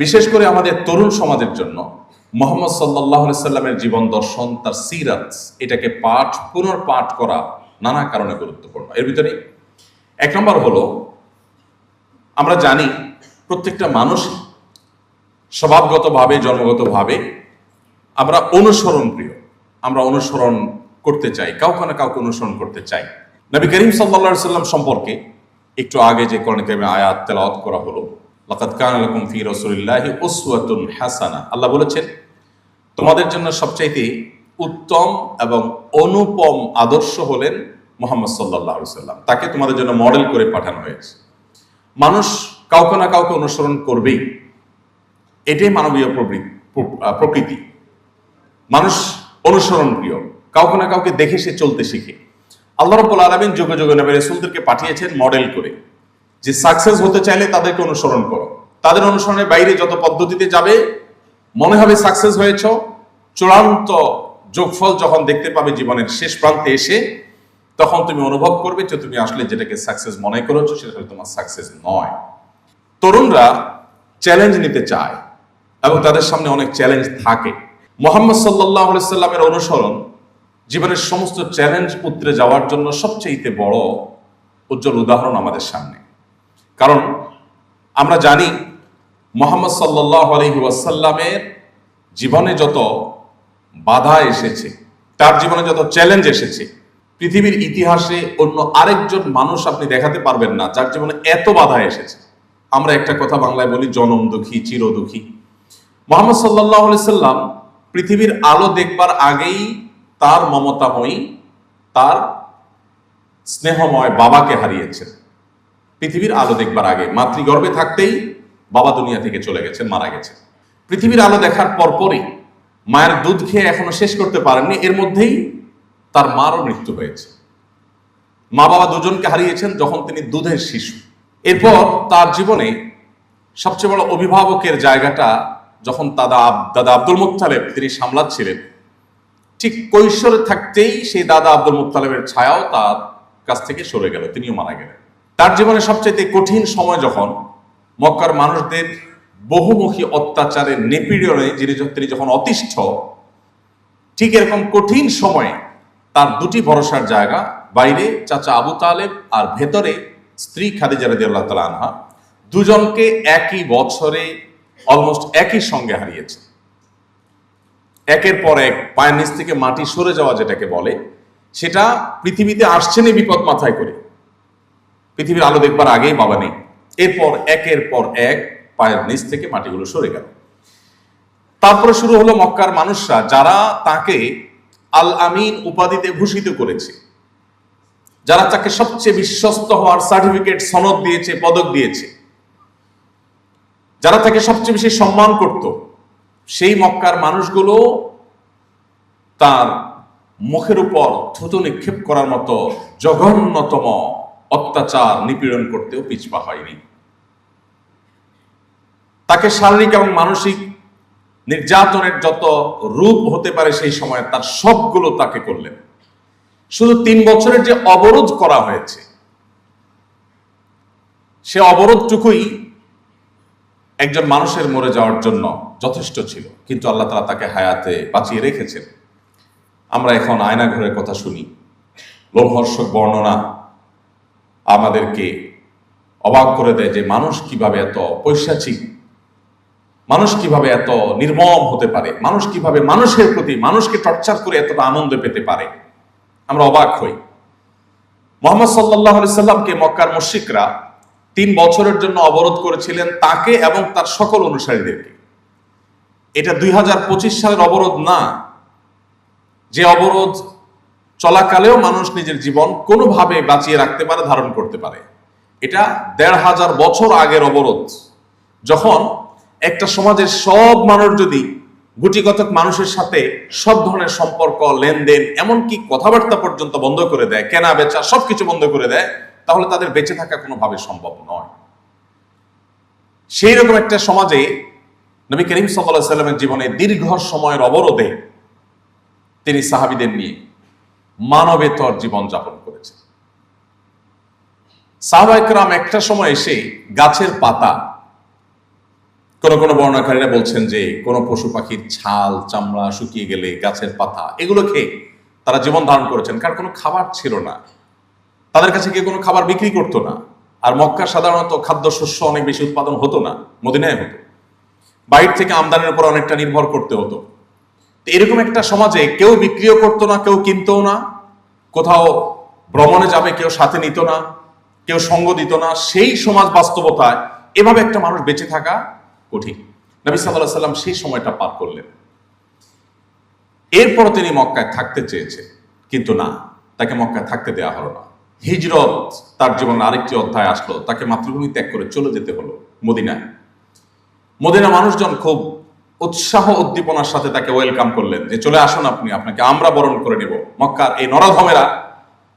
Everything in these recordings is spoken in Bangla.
বিশেষ করে আমাদের তরুণ সমাজের জন্য মুহাম্মদ সাল্লাল্লাহু আলাইহি সাল্লামের জীবন দর্শন, তার সিরাত, এটাকে পুনর্পাঠ করা নানা কারণে গুরুত্বপূর্ণ। এর ভিতরে এক নম্বর হলো, আমরা জানি প্রত্যেকটা মানুষ স্বভাবগতভাবে, জন্মগতভাবে আমরা অনুসরণ প্রিয়, আমরা অনুসরণ করতে চাই, কাউকে না কাউকে অনুসরণ করতে চাই। নবী করিম সাল্লাল্লাহু আলাইহি সাল্লাম সম্পর্কে একটু আগে যে কোরআন কারিমে আয়াত তেলাওয়াত করা হলো, লাকাদ কানা লাকুম ফি রাসূলিল্লাহি উসওয়াতুন হাসানা, আল্লাহ বলেছেন তোমাদের জন্য সবচাইতে উত্তম এবং অনুপম আদর্শ হলেন মুহাম্মদ সাল্লাল্লাহু আলাইহি সাল্লাম, তাকে তোমাদের জন্য মডেল করে পাঠানো হয়েছে। মানুষ কাউকে না কাউকে অনুসরণ করবেই, এটাই মানবীয় প্রকৃতি। মানুষ অনুসরণ প্রিয়, কাউকে না কাউকে দেখে সে চলতে শিখে। আল্লাহ রাব্বুল আলামিন যুগে যুগে নবী রাসূলদেরকে পাঠিয়েছেন মডেল করে, যে সাকসেস হতে চাইলে তাদেরকে অনুসরণ করো। তাদের অনুসরণের বাইরে যত পদ্ধতিতে যাবে মনে হবে সাকসেস হয়েছ, চূড়ান্ত যোগফল যখন দেখতে পাবে জীবনের শেষ প্রান্তে এসে, তখন তুমি অনুভব করবে যে তুমি আসলে যেটাকে সাকসেস মনে করেছো সেটা তোমার সাকসেস নয়। তরুণরা চ্যালেঞ্জ নিতে চায় এবং তাদের সামনে অনেক চ্যালেঞ্জ থাকে। মুহাম্মদ সাল্লাল্লাহু আলাইহি সাল্লামের অনুসরণ জীবনের সমস্ত চ্যালেঞ্জ উতরে যাওয়ার জন্য সবচেয়ে বড় উজ্জ্বল উদাহরণ আমাদের সামনে। কারণ আমরা জানি মুহাম্মদ সাল্লাল্লাহু আলাইহি ওয়াসাল্লামের জীবনে যত বাধা এসেছে, তার জীবনে যত চ্যালেঞ্জ এসেছে, পৃথিবীর ইতিহাসে অন্য আরেকজন মানুষ আপনি দেখাতে পারবেন না যার জীবনে এত বাধা এসেছে। আমরা একটা কথা বাংলায় বলি, জনম দুঃখী চির দুঃখী। মুহাম্মদ সাল্লাল্লাহু আলাইহি সাল্লাম পৃথিবীর আলো দেখবার আগেই তার মমতাময়ী, তার স্নেহময় বাবাকে হারিয়েছেন। পৃথিবীর আলো দেখবার আগে, মাতৃগর্ভে থাকতেই বাবা দুনিয়া থেকে চলে গেছেন, মারা গেছেন। পৃথিবীর আলো দেখার পরপরই মায়ের দুধ খেয়ে এখনো শেষ করতে পারেননি, এর মধ্যেই তার মারও মৃত্যু হয়েছে। মা বাবা দুজনকে হারিয়েছেন যখন তিনি দুধের শিশু। এরপর তার জীবনে সবচেয়ে বড় অভিভাবকের জায়গাটা যখন দাদা আব্দুল মুত্তালিব তিনি সামলাচ্ছিলেন, ঠিক কৈশোরে থাকতেই সেই দাদা আব্দুল মুত্তালিবের ছায়াও তার কাছ থেকে সরে গেল, তিনিও মারা গেলেন। তার জীবনে সবচেয়ে কঠিন সময় যখন মক্কার মানুষদের বহুমুখী অত্যাচারের নিপীড়নে তিনি যখন অতিষ্ঠ, ঠিক এরকম কঠিন সময়ে তার দুটি ভরসার জায়গা, বাইরে চাচা আবু তালেব আর ভেতরে স্ত্রী খাদিজা রাদিয়াল্লাহু তাআলা আনহা, দুজনকে একই বছরে অলমোস্ট একই সঙ্গে হারিয়েছে। একের পর এক পায়ের নিচ থেকে মাটি সরে যাওয়া যেটাকে বলে, সেটা পৃথিবীতে আসছেন এই বিপদ মাথায় করে। পৃথিবীর আলো দেখবার আগেই বাবা নেই, এরপর একের পর এক পায়ের নিচ থেকে মাটিগুলো সরে গেল। তারপরে শুরু হলো মক্কার মানুষরা, যারা তাকে আল আমিন উপাধিতে ভূষিত করেছে, যারা তাকে সবচেয়ে বিশ্বস্ত হওয়ার সার্টিফিকেট, সনদ দিয়েছে, পদক দিয়েছে, যারা তাকে সবচেয়ে বেশি সম্মান করত, সেই মক্কার মানুষগুলো তার মুখের উপর থুতু নিক্ষেপ করার মতো জঘন্যতম অত্যাচার নিপীড়ন করতেও পিছপা হয়নি। তাকে শারীরিক এবং মানসিক নির্যাতনের যত রূপ হতে পারে সেই সময় তার সবগুলো তাকে করলেন। শুধু 3 বছরের যে অবরোধ করা হয়েছে, সে অবরোধটুকুই একজন মানুষের মরে যাওয়ার জন্য যথেষ্ট ছিল, কিন্তু আল্লাহ তাআলা তাকে হায়াতে বাঁচিয়ে রেখেছেন। আমরা এখন আয়নাঘরের কথা শুনি, লোমহর্ষক বর্ণনা আমাদেরকে অবাক করে দেয় যে মানুষ কিভাবে এত পৈশাচিক, মানুষ কিভাবে এত নির্মম হতে পারে, মানুষ কিভাবে মানুষের প্রতি, মানুষকে টর্চার করে এতটা আনন্দ পেতে পারে। আমরা অবাক হই। মুহাম্মদ সাল্লাল্লাহু আলাইহি সাল্লামকে মক্কার মুশরিকরা 3 বছরের জন্য অবরোধ করেছিলেন, তাকে এবং তার সকল অনুসারীদেরকে। এটা 2025 সালের অবরোধ না, যে অবরোধ চলাকালেও মানুষ নিজের জীবন কোনোভাবে বাঁচিয়ে রাখতে পারে, ধারণ করতে পারে। এটা 1500 বছর আগের অবরোধ, যখন একটা সমাজের সব মানুষ যদি গুটিকতক মানুষের সাথে সব ধরনের সম্পর্ক, লেনদেন, এমনকি কথাবার্তা পর্যন্ত বন্ধ করে দেয়, কেনা বেচা সবকিছু বন্ধ করে দেয়, তাহলে তাদের বেঁচে থাকা কোনোভাবে সম্ভব নয়। সেই রকম একটা সমাজে নবী করিম সাল্লাল্লাহু আলাইহি সাল্লামের জীবনে দীর্ঘ সময়ের অবরোধে তিনি সাহাবীদের নিয়ে মানবেতর জীবন যাপন করেছেন। সাহাবায়ে কেরাম একটা সময় এসে গাছের পাতা, কোন কোন বর্ণনাকারীরা বলছেন যে কোন পশু পাখির ছাল চামড়া শুকিয়ে গেলে গাছের পাতা, এগুলো খেয়ে তারা জীবন ধারণ করেছেন, কারণ কোনো খাবার ছিল না, তাদের কাছে কেউ কোনো খাবার বিক্রি করতো না। আর মক্কা সাধারণত খাদ্যশস্য অনেক বেশি উৎপাদন হতো না, মদিনায় হতো, বাইরে থেকে আমদানির উপর অনেকটা নির্ভর করতে হতো। এরকম একটা সমাজে কেউ বিক্রিও করতো না, কেউ কিনতো না, কোথাও ভ্রমণে যাবে কেউ সাথে নিত না, কেউ সঙ্গ দিত না। সেই সমাজ বাস্তবতায় এভাবে একটা মানুষ বেঁচে থাকা কঠিন। নবী সাল্লাল্লাহু আলাইহি সাল্লাম সেই সময়টা পার করলেন। এরপর তিনি মক্কায় থাকতে চেয়েছেন, কিন্তু না, তাকে মক্কায় থাকতে দেওয়া হলো না। হিজরত, তার জীবনের আরেকটি অধ্যায় আসলো, তাকে মাতৃভূমি ত্যাগ করে চলে যেতে হলো মদিনায়। মদিনা মানুষজন খুব উৎসাহ উদ্দীপনার সাথে তাকে ওয়েলকাম করলেন, যে চলে আসুন আপনি, আপনাকে আমরা বরণ করে নেব। মক্কার এই নরাধমেরা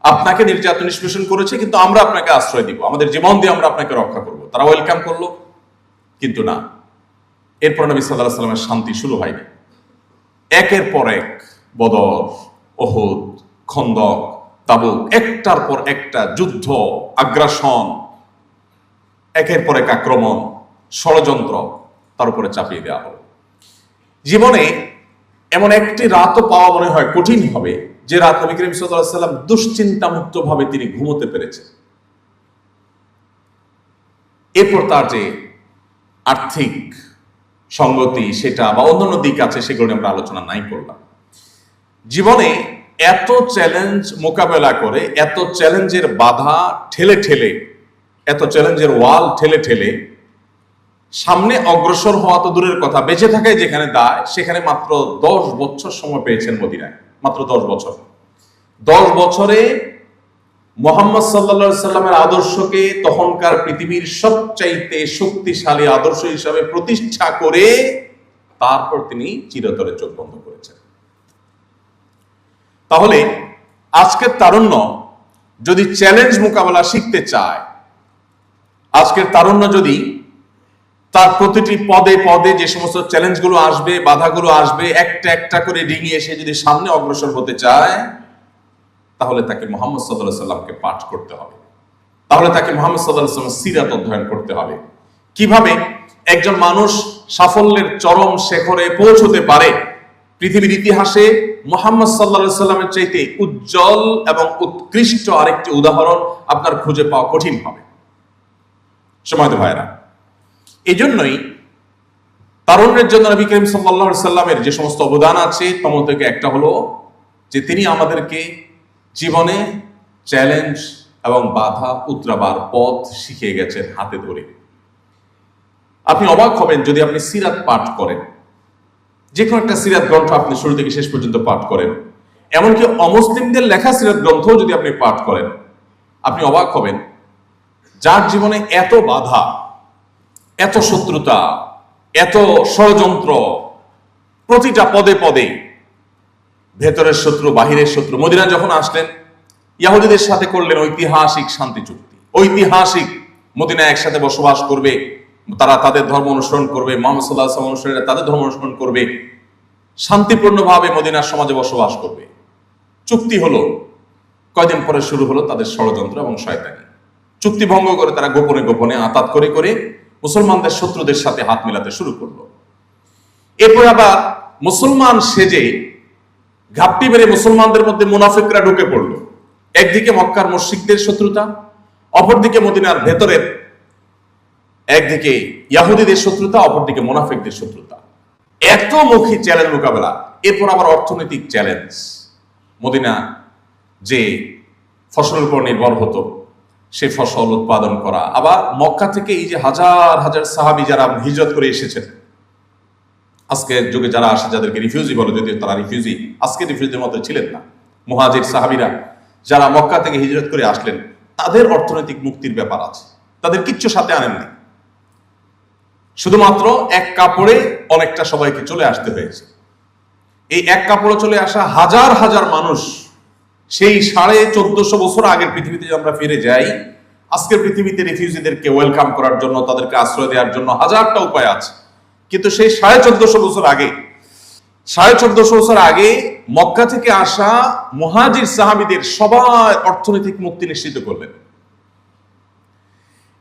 আপনাকে নির্যাতন নিষ্পেষণ করেছে, কিন্তু আমরা আপনাকে আশ্রয় দিব, আমাদের জীবন দিয়ে আমরা আপনাকে রক্ষা করব। তারা ওয়েলকাম করলো, কিন্তু না, এরপর নবী সাল্লাল্লাহু আলাইহি সাল্লামের শান্তি শুরু হয়নি। একের পর এক বদর, উহুদ, খন্দক, তাবুক, একটার পর একটা যুদ্ধ, আগ্রাসন, একের পর এক আক্রমণ, ষড়যন্ত্র তার উপরে চাপিয়ে দেওয়া হলো। জীবনে এমন একটি রাতও পাওয়া মনে হয় কঠিন হবে, যে রাত নবী করিম সাল্লাল্লাহু আলাইহি সাল্লাম দুশ্চিন্তা মুক্ত ভাবে তিনি ঘুমোতে পেরেছেন। এরপর তার যে আর্থিক সঙ্গতি সেটা বা অন্যান্য দিক আছে, সেগুলো নিয়ে আমরা আলোচনা নাই করলাম। জীবনে এত চ্যালেঞ্জ মোকাবেলা করে, এত চ্যালেঞ্জের বাধা ঠেলে ঠেলে, এত চ্যালেঞ্জের ওয়াল ঠেলে ঠেলে সামনে অগ্রসর হওয়া তো দূরের কথা, বেঁচে থাকায় যেখানে দায়, সেখানে মাত্র 10 বছর সময় পেয়েছেন মদিনায়, মাত্র 10 বছর। 10 বছরে মুহাম্মদ সাল্লাল্লাহু আলাইহি সাল্লামের আদর্শকে তখনকার পৃথিবীর সবচাইতে শক্তিশালী আদর্শ হিসাবে প্রতিষ্ঠা করে তারপর তিনি চিরতরে চোখ বন্ধ করেছেন। তাহলে আজকের তারুণ্য যদি চ্যালেঞ্জ মোকাবেলা শিখতে চায়, আজকের তারুণ্য যদি তার প্রতিটি পদে পদে যে সমস্ত চ্যালেঞ্জগুলো আসবে, বাধাগুলো আসবে, একটা একটা করে ডিঙিয়ে এসে যদি সামনে অগ্রসর হতে চায়, তাহলে তাকে মুহাম্মদ সাল্লাল্লাহু আলাইহি সাল্লামকে পাঠ করতে হবে, তাহলে তাকে মুহাম্মদ সাল্লাল্লাহু আলাইহি সাল্লামের সিরাত অধ্যয়ন করতে হবে। কিভাবে একজন মানুষ সাফল্যের চরম শিখরে পৌঁছতে পারে, পৃথিবীর ইতিহাসে মুহাম্মদ সাল্লাল্লাহু আলাইহি সাল্লামের চাইতে উজ্জ্বল এবং উৎকৃষ্ট আরেকটি উদাহরণ আপনার খুঁজে পাওয়া কঠিন হবে। সময়ত ভাইরা, এই জন্যই তারুণ্যের জন্য নবী করিম সাল্লাল্লাহু আলাইহি সাল্লামের যে সমস্ত অবদান আছে, তার মধ্যে একটা হলো যে তিনি আমাদেরকে জীবনে চ্যালেঞ্জ এবং বাধা উতরাবার পথ শিখিয়ে গেছেন হাতে ধরে। আপনি অবাক হবেন যদি আপনি সিরাত পাঠ করেন, যে কোনো একটা সিরাত গ্রন্থ আপনি শুরু থেকে শেষ পর্যন্ত পাঠ করেন, এমনকি অমুসলিমদের লেখা সিরাত গ্রন্থ যদি আপনি পাঠ করেন, আপনি অবাক হবেন যার জীবনে এত বাধা, এত শত্রুতা, এত ষড়যন্ত্র, প্রতিটা পদে পদে ভেতরের শত্রু বাহিরের শত্রু। মদিনা যখন আসলেন, ইহুদিদের সাথে করলেন ঐতিহাসিক শান্তি চুক্তি, ঐতিহাসিক মদিনায় একসাথে বসবাস করবে, তারা তাদের ধর্ম অনুসরণ করবে, মুহাম্মদ সাল্লাল্লাহু আলাইহি ওয়াসাল্লাম অনুসারীরা তাদের ধর্ম অনুসরণ করবে, শান্তিপূর্ণভাবে মদিনার সমাজে বসবাস করবে। চুক্তি হলো, কয়দিন পরে শুরু হলো তাদের ষড়যন্ত্র এবং শয়তানি। চুক্তি ভঙ্গ করে তারা গোপনে গোপনে আতাত করে করে মুসলমানদের শত্রুদের সাথে হাত মিলাতে শুরু করলো। এরপর আবার মুসলমান সেজে ঘাপটি মেরে মুসলমানদের মধ্যে মুনাফিকরা ঢুকে পড়লো। একদিকে মক্কার মুশরিকদের শত্রুতা, অপরদিকে মদিনার ভেতরের, একদিকে ইহুদিদের শত্রুতা, অপরদিকে মুনাফিকদের শত্রুতা। এত মুখী চ্যালেঞ্জ মোকাবেলা, এরপর আবার অর্থনৈতিক চ্যালেঞ্জ। মদিনা যে ফসলের উপর নির্ভর হতো, সে ফসল উৎপাদন করা, আবার মক্কা থেকে এই যে হাজার হাজার সাহাবী যারা হিজরত করে এসেছেন, আজকের যুগে যারা আসে যাদেরকে রিফিউজি বলে, যদিও তারা রিফিউজি আজকে রিফিউজির মতো ছিলেন না, মুহাজির সাহাবীরা যারা মক্কা থেকে হিজরত করে আসলেন, তাদের অর্থনৈতিক মুক্তির ব্যাপার আছে, তাদের কিচ্ছু সাথে আনেননি, শুধুমাত্র এক কাপড়ে অনেকটা সবাইকে চলে আসতে হয়েছে। এই এক কাপড়ে চলে আসা হাজার হাজার মানুষ, সেই 1450 বছর আগের পৃথিবীতে আমরা ফিরে যাই, আজকের পৃথিবীতে রিফিউজিদেরকে ওয়েলকাম করার জন্য, তাদেরকে আশ্রয় দেওয়ার জন্য হাজারটা উপায় আছে, কিন্তু সেই 1450 বছর আগে, 1450 বছর আগে মক্কা থেকে আসা মুহাজির সাহাবীদের সবার অর্থনৈতিক মুক্তি নিশ্চিত করলেন।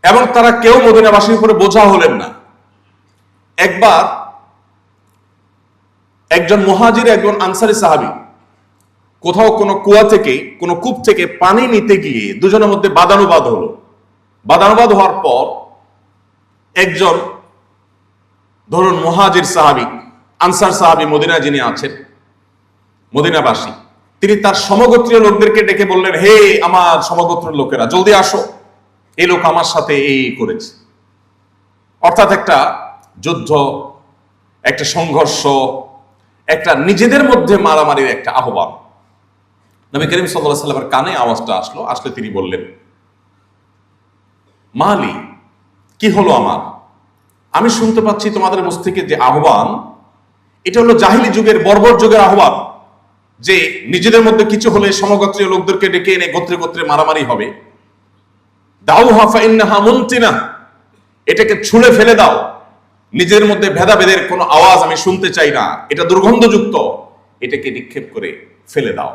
এবং তারা কেউ মদিনাবাসীর উপরে বোঝা হলেন না। একবার একজন মুহাজির, একজন আনসারী সাহাবী কোথাও কোনো কুয়া থেকে, কোনো কূপ থেকে পানি নিতে গিয়ে দুজনের মধ্যে বাদানুবাদ হলো। বাদানুবাদ হওয়ার পর একজন, ধরুন মুহাজির সাহাবী, আনসার সাহাবী মদিনায় যিনি আছেন, মদিনাবাসী, তিনি তার সমগোত্রীয় লোকদেরকে ডেকে বললেন, হে আমার সমগোত্রের লোকেরা, জলদি আসো, এই লোক আমার সাথে এই করেছে। অর্থাৎ একটা যুদ্ধ, একটা সংঘর্ষ, একটা নিজেদের মধ্যে মারামারির একটা আহ্বান। নবী করিম সাল্লাল্লাহু আলাইহি ওয়াসাল্লামের কানে আওয়াজটা আসলে তিনি বললেন, মালি, কি হলো আমার? আমি শুনতে পাচ্ছি তোমাদের মুখ থেকে যে আহ্বান, এটা হলো জাহিলি যুগের, বর্বর যুগের আহ্বান, যে নিজেদের মধ্যে কিছু হলে সমগোত্রীয় লোকদেরকে ডেকে এনে গোত্রে গোত্রে মারামারি হবে। দাউহা ফাইন্নাহা মুনতিনা, এটাকে ছুঁড়ে ফেলে দাও, নিজেদের মধ্যে ভেদাভেদের কোনো আওয়াজ আমি শুনতে চাই না, এটা দুর্গন্ধযুক্ত, এটাকে নিক্ষেপ করে ফেলে দাও।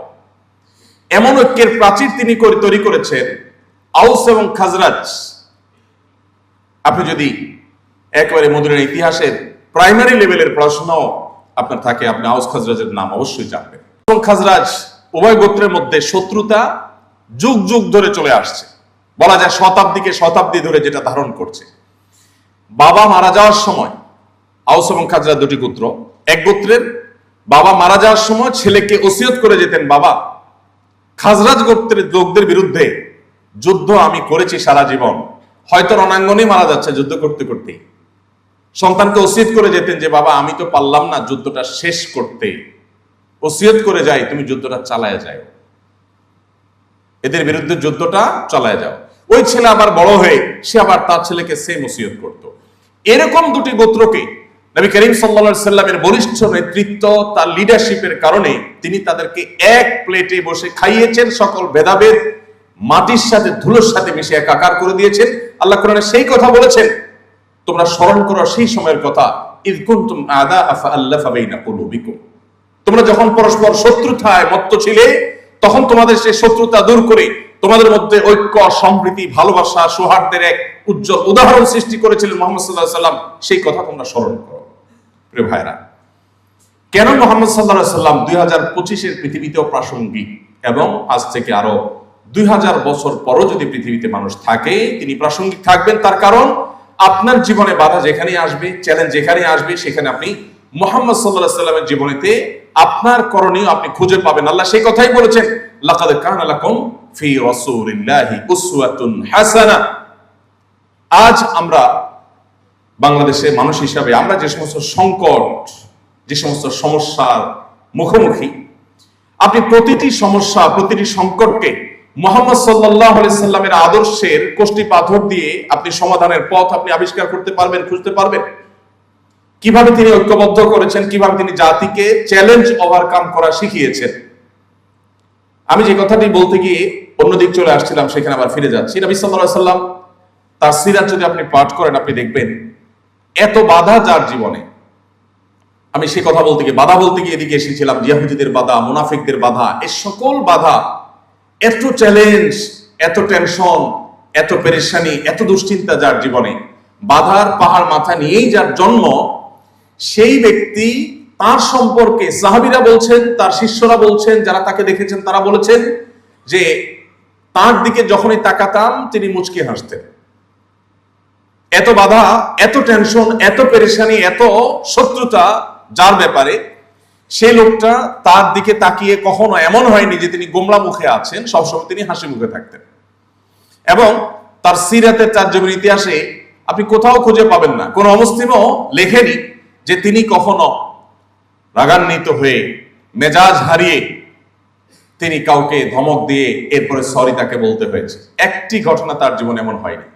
এমন ঐক্যের প্রাচীর তিনি তৈরি করেছেন। আউস এবং খাজরাজ, আপনি যদি একেবারে মদিনার ইতিহাসের প্রাইমারি লেভেলের পড়াশোনাও আপনার থাকে, আপনি আউস খাজরাজের নাম অবশ্যই জানবেন। এবং খাজরাজ উভয় গোত্রের মধ্যে শত্রুতা যুগ যুগ ধরে চলে আসছে, বলা যায় শতাব্দী ধরে যেটা ধারণ করছে। বাবা মারা যাওয়ার সময়, আউস এবং খাজরাজ দুটি গোত্র, এক গোত্রের বাবা মারা যাওয়ার সময় ছেলেকে ওসিয়ত করে যেতেন, বাবা, খাজরাজ গোত্রের লোকদের বিরুদ্ধে যুদ্ধ আমি করেছি সারা জীবন, হয়তো রণাঙ্গনে মারা যাচ্ছে যুদ্ধ করতে করতে, সন্তানকে ওসিয়ত করে যেতেন যে বাবা আমি তো পারলাম না যুদ্ধটা শেষ করতে, ওসিয়ত করে যাই তুমি যুদ্ধটা চালায় যাও, এদের বিরুদ্ধে যুদ্ধটা চালায় যাও। ওই ছেলে আবার বড় হয়ে সে আবার তার ছেলেকে সেম ওসিয়ত করত। এরকম দুটি গোত্রকে নবী করিম সাল্লাল্লাহু আলাইহি সাল্লামের বলিষ্ঠ নেতৃত্ব, তার লিডারশিপের কারণে তিনি তাদেরকে এক প্লেটে বসে খাইয়েছেন, সকল ভেদাভেদ মাটির সাথে ধুলোর সাথে মিশে একাকার করে দিয়েছেন। আল্লাহ কোরআনে সেই কথা বলেছেন, তোমরা স্মরণ করো সেই সময়ের কথা, ইয কুনতুম আ'দা ফাআল্লাফা বাইনা কুলুবিকুম, তোমরা যখন পরস্পর শত্রুতায় মত্ত ছিলে, তখন তোমাদের সেই শত্রুতা দূর করে তোমাদের মধ্যে ঐক্য, সম্প্রীতি, ভালোবাসা, সৌহার্দ্যের এক উজ্জ্বল উদাহরণ সৃষ্টি করেছিলেন মুহাম্মদ সাল্লাল্লাহু আলাইহি ওয়াসাল্লাম। সেই কথা তোমরা স্মরণ করো। প্রিয় ভাইরা, কেন মুহাম্মদ সাল্লাল্লাহু আলাইহি ওয়াসাল্লাম 2025-এর পৃথিবীতেও প্রাসঙ্গিক, এবং আজ থেকে আরো 2000 বছর পরও যদি পৃথিবীতে মানুষ থাকে তিনি প্রাসঙ্গিক থাকবেন? তার কারণ আপনার জীবনে বাধা যেখানেই আসবে, চ্যালেঞ্জ যেখানেই আসবে, সেখানে আপনি মুহাম্মদ সাল্লাল্লাহু আলাইহি ওয়াসাল্লামের জীবনেতে আপনার করণীয় আপনি খুঁজে পাবেন। আল্লাহ সেই কথাই বলেছেন, লাকাদ কানা লাকুম ফি রাসূলিল্লাহি উসওয়াতুন হাসানা। আজ আমরা বাংলাদেশের মানুষ হিসাবে আমরা যে সমস্ত সংকট, যে সমস্ত সমস্যার মুখোমুখি, আপনি প্রতিটি সমস্যা, প্রতিটি সংকটকে মুহাম্মদ সাল্লাল্লাহু আলাইহি সাল্লামের আদর্শের কষ্টি পাথর দিয়ে আপনি সমাধানের পথ আপনি আবিষ্কার করতে পারবেন, খুঁজতে পারবেন। কিভাবে তিনি ঐক্যবদ্ধ করেছেন, কিভাবে তিনি জাতিকে চ্যালেঞ্জ ওভারকাম করা শিখিয়েছেন। আমি যে কথাটি বলতে গিয়ে অন্যদিক চলে আসছিলাম, সেখানে আবার ফিরে যাচ্ছি। নবী সাল্লাল্লাহু আলাইহি সাল্লাম তার সিরাত যদি আপনি পাঠ করেন, আপনি দেখবেন এত বাধা যার জীবনে। আমি সে কথা বলতে গিয়ে, বাধা বলতে গিয়ে এদিকে এসেছিলাম, ইহুদিদের বাধা, মুনাফিকদের বাধা, এই সকল বাধা, এত চ্যালেঞ্জ, এত টেনশন, এত পেরেশানি, এত দুশ্চিন্তা যার জীবনে, বাধার পাহাড় মাথা নিয়েই যার জন্ম, সেই ব্যক্তি, তার সম্পর্কে সাহাবীরা বলছেন, তার শিষ্যরা বলছেন, যারা তাকে দেখেছেন তারা বলেছেন যে তার দিকে যখনই তাকাতাম তিনি মুচকি হাসতেন। এত বাধা, এত টেনশন, এত পেরেশানি, এত শত্রুতা যার ব্যাপারে, সেই লোকটা তার দিকে তাকিয়ে কখনো এমন হয়নি যে তিনি গোমড়া মুখে আছেন, সবসময় তিনি হাসি মুখে থাকতেন। এবং তার সিরাতের তারজমের ইতিহাসে আপনি কোথাও খুঁজে পাবেন না, কোন মুসলিমও লেখেনি যে তিনি কখনো রাগান্বিত হয়ে, মেজাজ হারিয়ে তিনি কাউকে ধমক দিয়ে এরপরে সরি তাকে বলতে হয়েছে। একটি ঘটনা তার জীবনে এমন হয়নি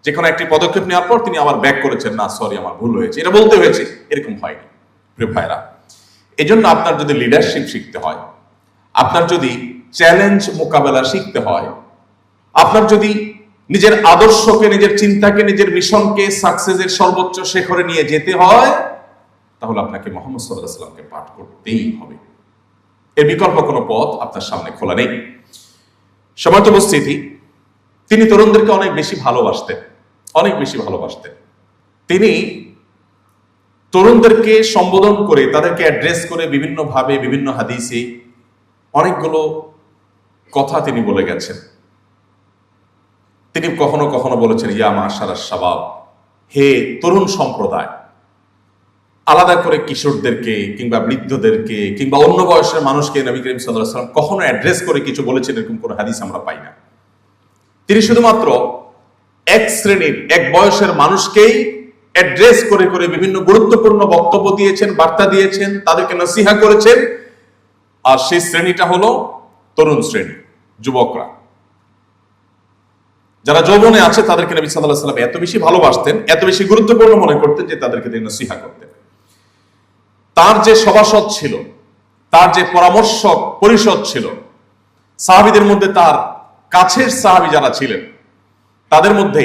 যে কোনো একটি পদক্ষেপ নেওয়ার পর তিনি আবার ব্যাক করেছেন, না সরি আমার ভুল হয়েছে, এটা বলতে হয়েছে, এরকম হয়নি। প্রিয় ভাইরা, এই জন্য আপনার যদি লিডারশিপ শিখতে হয়, আপনার যদি চ্যালেঞ্জ মোকাবেলা শিখতে হয়, আপনার যদি নিজের আদর্শকে, নিজের চিন্তাকে, নিজের মিশনকে সাকসেসের সর্বোচ্চ শিখরে নিয়ে যেতে হয়, তাহলে আপনাকে মুহাম্মদ সাল্লাল্লাহু আলাইহি ওয়াসাল্লামকে পাঠ করতেই হবে। এর বিকল্প কোনো পথ আপনার সামনে খোলা নেই। সম্মানিত উপস্থিতি, তিনি তরুণদেরকে অনেক বেশি ভালোবাসতেন। অনেক বেশি ভালোবাসতেন। তিনি তরুণদেরকে সম্বোধন করে, তাদেরকে অ্যাড্রেস করে বিভিন্নভাবে বিভিন্ন হাদিসে অনেকগুলো কথা তিনি বলে গেছেন। তিনি কখনো কখনো বলেছেন, ইয়া মাশারাস শাবাব, হে তরুণ সম্প্রদায়। আলাদা করে কিশোরদেরকে কিংবা বৃদ্ধদেরকে কিংবা অন্য বয়সের মানুষকে নবী করিম সাল্লাল্লাহু আলাইহি ওয়াসাল্লাম কখনো অ্যাড্রেস করে কিছু বলেছেন এরকম কোনো হাদিস আমরা পাই না। তিনি শুধুমাত্র এক শ্রেণীর, এক বয়সের মানুষকেই অ্যাড্রেস করে করে বিভিন্ন গুরুত্বপূর্ণ বক্তব্য দিয়েছেন, বার্তা দিয়েছেন, তাদেরকে নসিহা করেছেন। আর সেই শ্রেণীটা হলো তরুণ শ্রেণী, যুবকরা, যারা যৌবনে আছে। তাদেরকে নবী সাল্লাল্লাহু আলাইহি ওয়াসাল্লাম এত বেশি ভালোবাসতেন, এত বেশি গুরুত্বপূর্ণ মনে করতেন যে তাদেরকে তিনি নসিহা করতেন। তার যে সভাসদ ছিল, তার যে পরামর্শক পরিষদ ছিল, সাহাবীদের মধ্যে তার কাছের সাহাবী যারা ছিলেন, তাদের মধ্যে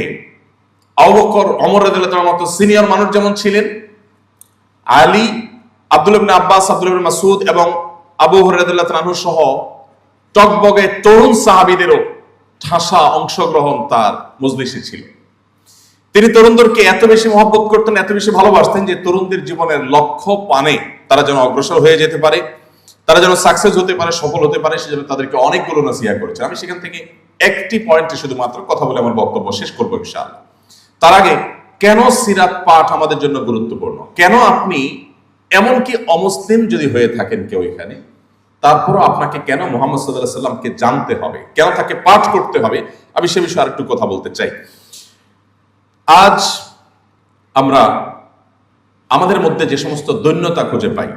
আবু বকর, ওমর রাদিয়াল্লাহু তাআলার মতো সিনিয়র মানুষ যেমন ছিলেন, আলী, আব্দুল্লাহ ইবনে আব্বাস, আব্দুল্লাহ ইবনে মাসউদ এবং আবু হুরায়রা রাদিয়াল্লাহু তাআলা সহ টকবগে তরুণ সাহাবীদেরও ঠাসা অংশগ্রহণ তার মজলিসে ছিল। তিনি তরুণদেরকে এত বেশি মহব্বত করতেন, এত বেশি ভালোবাসতেন যে তরুণদের জীবনের লক্ষ্য পানে তারা যেন অগ্রসর হয়ে যেতে পারে, তারা যেন সাকসেস হতে পারে, সফল হতে পারে, সেজন্য তাদেরকে অনেকগুলো নসিহা করেছেন। আমি সেখান থেকে একটি পয়েন্টে শুধুমাত্র কথা বলে আমার বক্তব্য শেষ করবো ইনশাআল্লাহ। তার আগে, কেন সিরাত পাঠ আমাদের জন্য গুরুত্বপূর্ণ? কেন আপনি, এমনকি অমুসলিম যদি হয়ে থাকেন কেউ এখানে, তারপরও আপনাকে কেন মুহাম্মদ সাল্লাল্লাহু আলাইহি ওয়াসাল্লামকে জানতে হবে, কেন তাকে পাঠ করতে হবে, আমি সে বিষয়ে আরেকটু কথা বলতে চাই। আজ আমরা আমাদের মধ্যে যে সমস্ত দৈন্যতা খুঁজে পাই,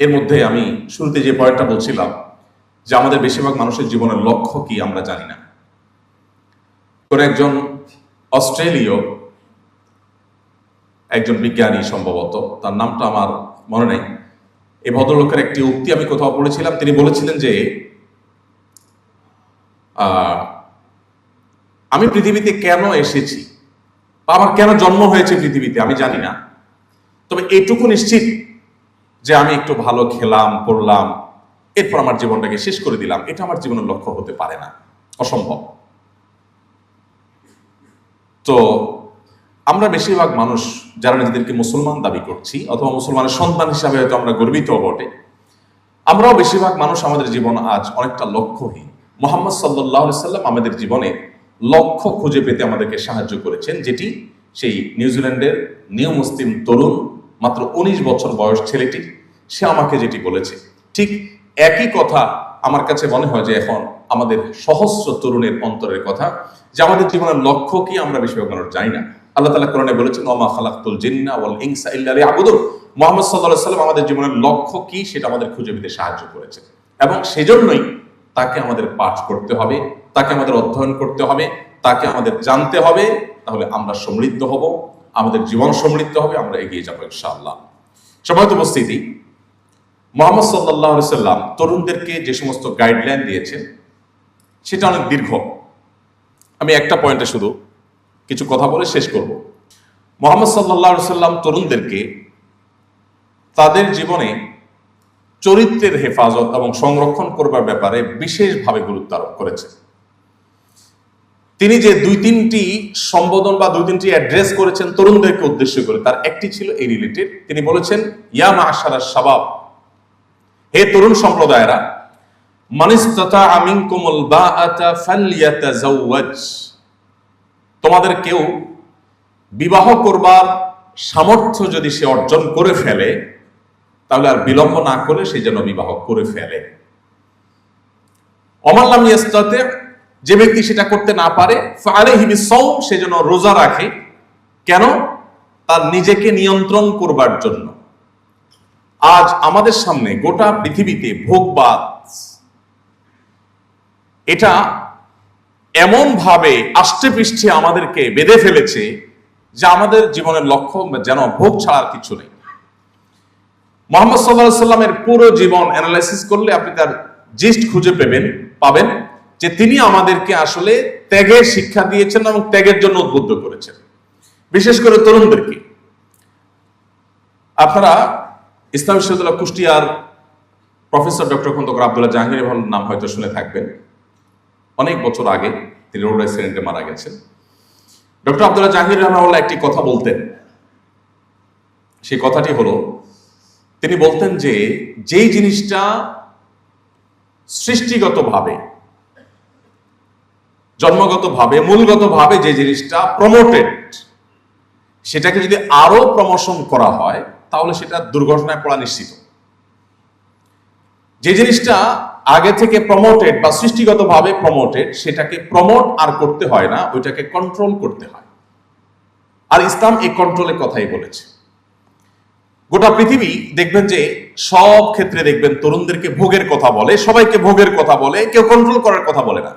এর মধ্যে আমি শুরুতে যে পয়েন্টটা বলছিলাম যে আমাদের বেশিরভাগ মানুষের জীবনের লক্ষ্য কি আমরা জানি না। কোন একজন অস্ট্রেলীয় একজন বিজ্ঞানী, সম্ভবত তার নামটা আমার মনে নেই, এই ভদ্রলোকের একটি উক্তি আমি কোথাও পড়েছিলাম। তিনি বলেছিলেন যে আমি পৃথিবীতে কেন এসেছি বা আমার কেন জন্ম হয়েছে পৃথিবীতে আমি জানি না, তবে এটুকু নিশ্চিত যে আমি একটু ভালো খেলাম, পড়লাম, এরপর আমার জীবনটাকে শেষ করে দিলাম, এটা আমার জীবনের লক্ষ্য হতে পারে না, অসম্ভব। তো আমরা বেশিরভাগ মানুষ যারা নিজেদেরকে মুসলমান দাবি করছি অথবা মুসলমানের সন্তান হিসাবে হয়তো আমরা গর্বিত বটে, আমরাও বেশিরভাগ মানুষ আমাদের জীবন আজ অনেকটা লক্ষ্যহীন। মুহাম্মদ সাল্লাল্লাহু আলাইহি সাল্লাম আমাদের জীবনে লক্ষ্য খুঁজে পেতে আমাদেরকে সাহায্য করেছেন, যেটি সেই নিউজিল্যান্ডের নিউ মুসলিম তরুণ, মাত্র 19 বছর বয়স ছেলেটি, সে আমাকে যেটি বলেছে, ঠিক একই কথা আমার কাছে মনে হয় যে এখন আমাদের সহস্র তরুণের অন্তরের কথা, যে আমাদের জীবনের লক্ষ্য কি আমরা বেশিরভাগ মানুষ জানি না। আল্লাহ তাআলা কোরআনে বলেছেন, ওয়া মা খালাকতুল জিন্না ওয়াল ইনসা ইল্লা লিয়াবুদুন। মুহাম্মদ সাল্লাল্লাহু আলাইহি সাল্লাম আমাদের জীবনের লক্ষ্য কি সেটা আমাদের খুঁজে পেতে সাহায্য করেছেন, এবং সেজন্যই তাকে আমাদের পাঠ করতে হবে, তাকে আমাদের অধ্যয়ন করতে হবে, তাকে আমাদের জানতে হবে। তাহলে আমরা সমৃদ্ধ হব, আমাদের জীবন সমৃদ্ধ হবে, আমরা এগিয়ে যাবো ইনশাআল্লাহ। সম্মানিত উপস্থিতি, মুহাম্মদ সাল্লাল্লাহু আলাইহি সাল্লাম তরুণদেরকে যে সমস্ত গাইডলাইন দিয়েছেন সেটা অনেক দীর্ঘ। আমি একটা পয়েন্টে শুধু কিছু কথা বলে শেষ করব। মুহাম্মদ সাল্লাল্লাহু আলাইহি সাল্লাম তরুণদেরকে তাদের জীবনে চরিত্রের হেফাজত এবং সংরক্ষণ করবার ব্যাপারে বিশেষভাবে গুরুত্ব আরোপ করেছেন। তিনি যে 2-3টি সম্বোধন বা 2-3টি অ্যাড্রেস করেছেন তরুণদেরকে উদ্দেশ্য করে, তার একটি ছিল এই রিলেটেড। তিনি বলেছেন, ইয়া মা'শারাশ শাবাব, হে তরুণ সম্প্রদায়েরা, মানিস্তাতাআ মিনকুমুল বাআতা ফালইয়াতাযাওয়াজ, তোমাদের কেউ বিবাহ করবার সামর্থ্য যদি সে অর্জন করে ফেলে তাহলে আর বিলম্ব না করে সে যেন বিবাহ করে ফেলে। ওমান লাম ইয়াস্তাতি, যে ব্যক্তি সেটা করতে না পারে, ফাআলাইহি বিসসাওম, সে যেন রোজা রাখে। কেন? তার নিজেকে নিয়ন্ত্রণ করবার জন্য। আজ আমাদের সামনে গোটা পৃথিবীতে ভোগবাদ, এটা এমন ভাবে আষ্টে পৃষ্ঠে আমাদেরকে বেঁধে ফেলেছে যে আমাদের জীবনের লক্ষ্য যেন ভোগ ছাড়ার কিছু নেই। মুহাম্মদ সাল্লাল্লাহু আলাইহি সাল্লামের পুরো জীবন অ্যানালাইসিস করলে আপনি তার জিস্ট খুঁজে পাবেন যে তিনি আমাদেরকে আসলে ত্যাগের শিক্ষা দিয়েছেন এবং ত্যাগের জন্য উদ্বুদ্ধ করেছেন, বিশেষ করে তরুণদেরকে। আপনারা ইসলামী বিশ্ববিদ্যালয় কুষ্টিয়ার প্রফেসর ডক্টর খন্দকার আব্দুল্লাহ জাহাঙ্গীর ভাইয়ের নাম হয়তো শুনে থাকবেন। অনেক বছর আগে তিনি রোড অ্যাক্সিডেন্টে মারা গেছেন। ডক্টর আব্দুল্লাহ জাহাঙ্গীর রহমাহুল্লাহ একটি কথা বলতেন। সেই কথাটি হলো, তিনি বলতেন যে যেই জিনিসটা সৃষ্টিগতভাবে, জন্মগতভাবে, মূলগতভাবে যে জিনিসটা প্রমোটেড, সেটাকে যদি আরো প্রমোশন করা হয় তাহলে সেটা দুর্ঘটনায় পড়া নিশ্চিত। যে জিনিসটা আগে থেকে প্রমোটেড বা সৃষ্টিগতভাবে প্রমোটেড, সেটাকে প্রমোট আর করতে হয় না, ওইটাকে কন্ট্রোল করতে হয়। আর ইসলাম এই কন্ট্রোলের কথাই বলেছে। গোটা পৃথিবী দেখবেন যে সব ক্ষেত্রে দেখবেন তরুণদেরকে ভোগের কথা বলে, সবাইকে ভোগের কথা বলে, কেউ কন্ট্রোল করার কথা বলে না।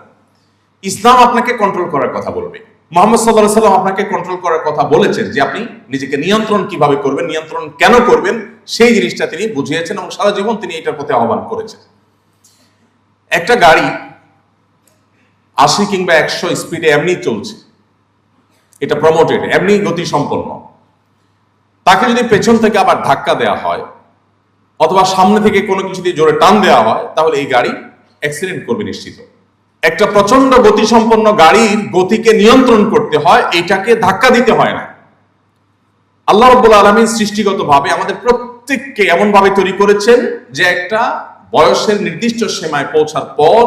ইসলাম আপনাকে কন্ট্রোল করার কথা বলবে। মুহাম্মদ সাল্লাল্লাহু আলাইহি ওয়াসাল্লাম আপনাকে কন্ট্রোল করার কথা বলেছেন, যে আপনি নিজেকে নিয়ন্ত্রণ কিভাবে করবেন, নিয়ন্ত্রণ কেন করবেন, সেই জিনিসটা তিনি বুঝিয়েছেন এবং সারা জীবন তিনি এটার প্রতি আহ্বান করেছেন। একটা গাড়ি 80 কিংবা 100 স্পিডে এমনি চলছে, এটা প্রমোটেড, এমনি গতি সম্পন্ন। তাকে যদি পেছন থেকে আবার ধাক্কা দেওয়া হয় অথবা সামনে থেকে কোনো কিছু দিয়ে জোরে টান দেওয়া হয়, তাহলে এই গাড়ি অ্যাক্সিডেন্ট করবে নিশ্চিত। একটা প্রচন্ড গতি সম্পন্ন গাড়ির গতিকে নিয়ন্ত্রণ করতে হয়, এটাকে ধাক্কা দিতে হয় না। আল্লাহ রাব্বুল আলামিন সৃষ্টিগতভাবে আমাদের প্রত্যেককে এমন ভাবে তৈরি করেছেন যে একটা বয়সের নির্দিষ্ট সীমায় পৌঁছার পর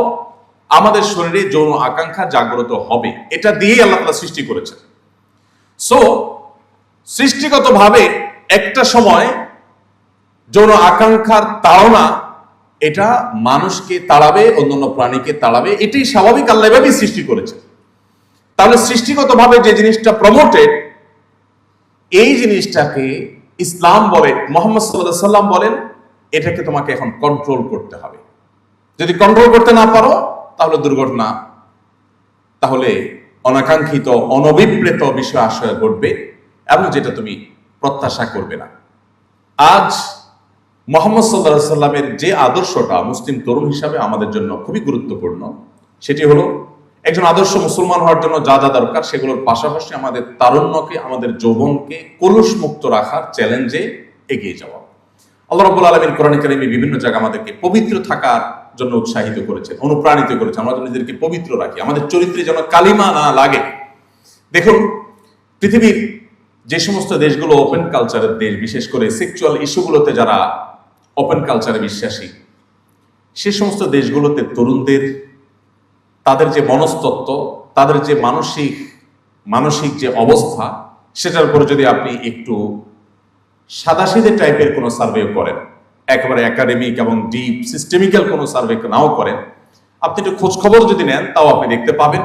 আমাদের শরীরে যৌন আকাঙ্ক্ষা জাগ্রত হবে, এটা দিয়েই আল্লাহ তাআলা সৃষ্টি করেছেন। সো সৃষ্টিগতভাবে একটা সময় যৌন আকাঙ্ক্ষার তাড়না, এটা মানুষকে তাড়াবে, অন্যান্য প্রাণীকে তাড়াবে, এটাই স্বাভাবিক, আল্লাহ এভাবেই সৃষ্টি করেছে। তাহলে সৃষ্টিগতভাবে যে জিনিসটা প্রমোটেড, এই জিনিসটাকে ইসলাম বলে, মুহাম্মদ সাল্লাল্লাহু আলাইহি ওয়াসাল্লাম বলেন, এটাকে তোমাকে এখন কন্ট্রোল করতে হবে। যদি কন্ট্রোল করতে না পারো তাহলে দুর্ঘটনা, তাহলে অনাকাঙ্ক্ষিত, অনভিপ্রেত বিষয় আশয় ঘটবে এবং যেটা তুমি প্রত্যাশা করবে না। আজ মুহাম্মদ সাল্লাল্লাহু আলাইহি ওয়াসাল্লামের যে আদর্শটা মুসলিম তরুণ হিসাবে আমাদের জন্য খুবই গুরুত্বপূর্ণ, সেটি হলো একজন আদর্শ মুসলমান হওয়ার জন্য যা যা দরকার, সেগুলোর পাশাপাশি আমাদের তারুণ্যকে, আমাদের যৌবনকে কলুষ মুক্ত রাখার চ্যালেঞ্জে এগিয়ে যাওয়া। আল্লাহ রাব্বুল আলামিন কোরআনে কারিমে বিভিন্ন জায়গায় আমাদেরকে পবিত্র থাকার জন্য উৎসাহিত করেছেন, অনুপ্রাণিত করেছেন। আমরা নিজেদেরকে পবিত্র রাখি, আমাদের চরিত্রে যেন কালিমা না লাগে। দেখুন, পৃথিবীর যে সমস্ত দেশগুলো ওপেন কালচারের দেশ, বিশেষ করে সেক্সুয়াল ইস্যুগুলোতে যারা ওপেন কালচারে বিশ্বাসী, সে সমস্ত দেশগুলোতে তরুণদের, তাদের যে মনস্তত্ত্ব, তাদের যে মানসিক যে অবস্থা, সেটার উপরে যদি আপনি একটু সাদাসিধে টাইপের কোনো সার্ভে করেন, একেবারে একাডেমিক এবং ডিপ সিস্টেমিক্যাল কোনো সার্ভে নাও করেন, আপনি একটু খোঁজ খবর যদি নেন, তাও আপনি দেখতে পাবেন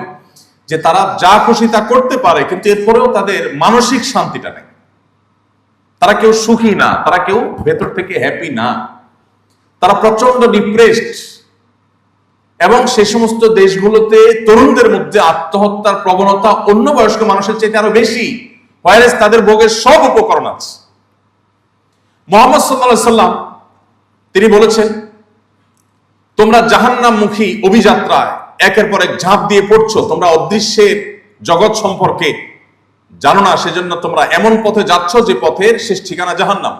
যে তারা যা খুশি তা করতে পারে, কিন্তু এরপরেও তাদের মানসিক শান্তিটা নেই। তারা কেউ সুখী না, তারা কেউ ভেতর থেকে হ্যাপি না, তারা প্রচন্ড ডিপ্রেসড। এবং সেই সমস্ত দেশগুলোতে তরুণদের মধ্যে আত্মহত্যার প্রবণতা অন্য বয়স্ক মানুষের চাইতে আরো বেশি, ভাইরাস তাদের ভোগের সব উপকরণ আছে। মুহাম্মদ সাল্লাল্লাহু আলাইহি ওয়াসাল্লাম তিনি বলেছেন, তোমরা জাহান্নামমুখী অভিযাত্রায় একের পর এক ঝাঁপ দিয়ে পড়ছো, তোমরা অদৃশ্যের জগৎ সম্পর্কে জানো না, সেজন্য তোমরা এমন পথে যাচ্ছ যে পথের শেষ ঠিকানা জাহান্নাম।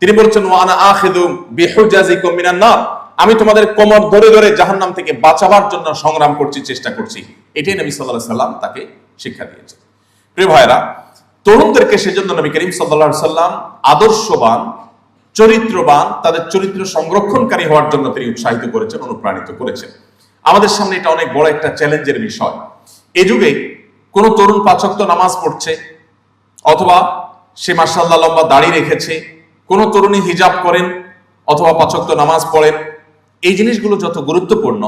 তিনি বলছেন, ওয়া আনা আখিযু বিহুজাজিকুম মিনান নার, আমি তোমাদের কোমর ধরে ধরে জাহান্নাম থেকে বাঁচাবার জন্য সংগ্রাম করছি, চেষ্টা করছি। এটাই নবী সাল্লাল্লাহু আলাইহি সাল্লাম তাকে শিক্ষা দিয়েছেন। প্রিয় ভাইরা, তরুণদেরকে সেজন্য নবী করিম সাল্লাল্লাহু আলাইহি সাল্লাম আদর্শবান, চরিত্রবান, তাদের চরিত্র সংরক্ষণকারী হওয়ার জন্য তিনি উৎসাহিত করেছেন, অনুপ্রাণিত করেছেন। আমাদের সামনে এটা অনেক বড় একটা চ্যালেঞ্জের বিষয়। এই যুগে কোন তরুণ 5 ওয়াক্ত নামাজ পড়ছে, অথবা সে মাশাআল্লাহ লম্বা দাড়ি রেখেছে, কোন তরুণী হিজাব করেন অথবা 5 ওয়াক্ত নামাজ পড়েন, এই জিনিসগুলো যত গুরুত্বপূর্ণ,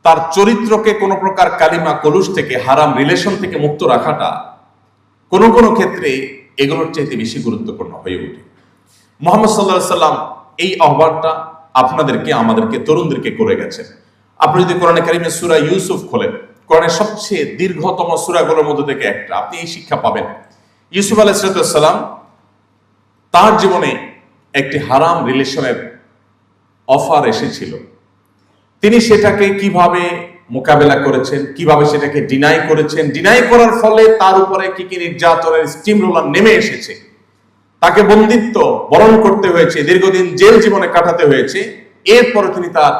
তার চরিত্রকে কোনো প্রকার কালিমা কলুষ থেকে, হারাম রিলেশন থেকে মুক্ত রাখাটা কোন কোন ক্ষেত্রে এগুলোর চাইতে বেশি গুরুত্বপূর্ণ হয়ে ওঠে। মুহাম্মদ সাল্লাল্লাহু আলাইহি সাল্লাম এই আহ্বানটা আপনাদেরকে, আমাদেরকে, তরুণদেরকে করে গেছেন। আপনি যদি কোরআনে কারিমে সূরা ইউসুফ খোলেন, কোরআনের সবচেয়ে দীর্ঘতম সূরাগুলোর মধ্যে থেকে একটা, আপনি এই শিক্ষা পাবেন। ইউসুফ আলাইহিস সালাম তার জীবনে একটি হারাম রিলেশনের অফার এসেছিল, তিনি সেটাকে কিভাবে মোকাবেলা করেছেন, কিভাবে সেটাকে ডিনাই করেছেন, ডিনাই করার ফলে তার উপরে কি কি নির্যাতনের স্টিম রোলার নেমে এসেছে, তাকে বন্দিত্ব বরণ করতে হয়েছে, দীর্ঘদিন জেল জীবনে কাটাতে হয়েছে, এরপরে তিনি তার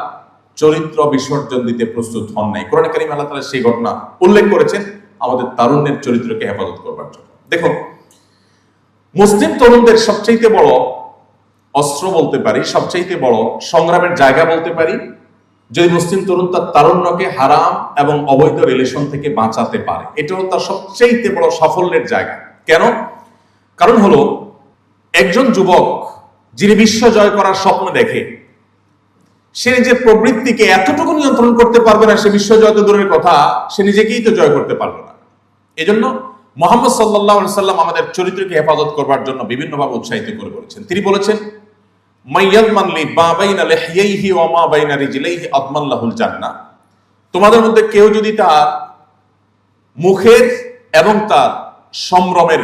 চরিত্র বিসর্জন দিতে প্রস্তুত হন নাই। কোরআনে কারিমে আল্লাহ তাআলা সেই ঘটনা উল্লেখ করেছেন। আমাদের তারুণ্যের চরিত্রকে হেফাজত করবার জন্য। দেখুন, মুসলিম তরুণদের সবচাইতে বড় অস্ত্র বলতে পারি, সবচাইতে বড় সংগ্রামের জায়গা বলতে পারি, যদি মুসলিম তরুণ তার তারুণ্যকে হারাম এবং অবৈধ রিলেশন থেকে বাঁচাতে পারে, এটা হলো তার সবচাইতে বড় সাফল্যের জায়গা। কেন? কারণ হলো, একজন যুবক যিনি বিশ্ব জয় করার স্বপ্ন দেখে, সে নিজের প্রবৃত্তিকে এতটুকু নিয়ন্ত্রণ করতে পারবে না, সে বিশ্ব জয় তো দূরের কথা, সে নিজেকেই তো জয় করতে পারবে না। এজন্য মুহাম্মদ সাল্লাল্লাহু আলাইহি সাল্লাম আমাদের চরিত্রকে হেফাজত করবার জন্য বিভিন্নভাবে উৎসাহিত করে বলেছেন। তিনি বলেছেন, তোমাদের মধ্যে কেউ যদি তার মুখের এবং তার সম্ভ্রমের,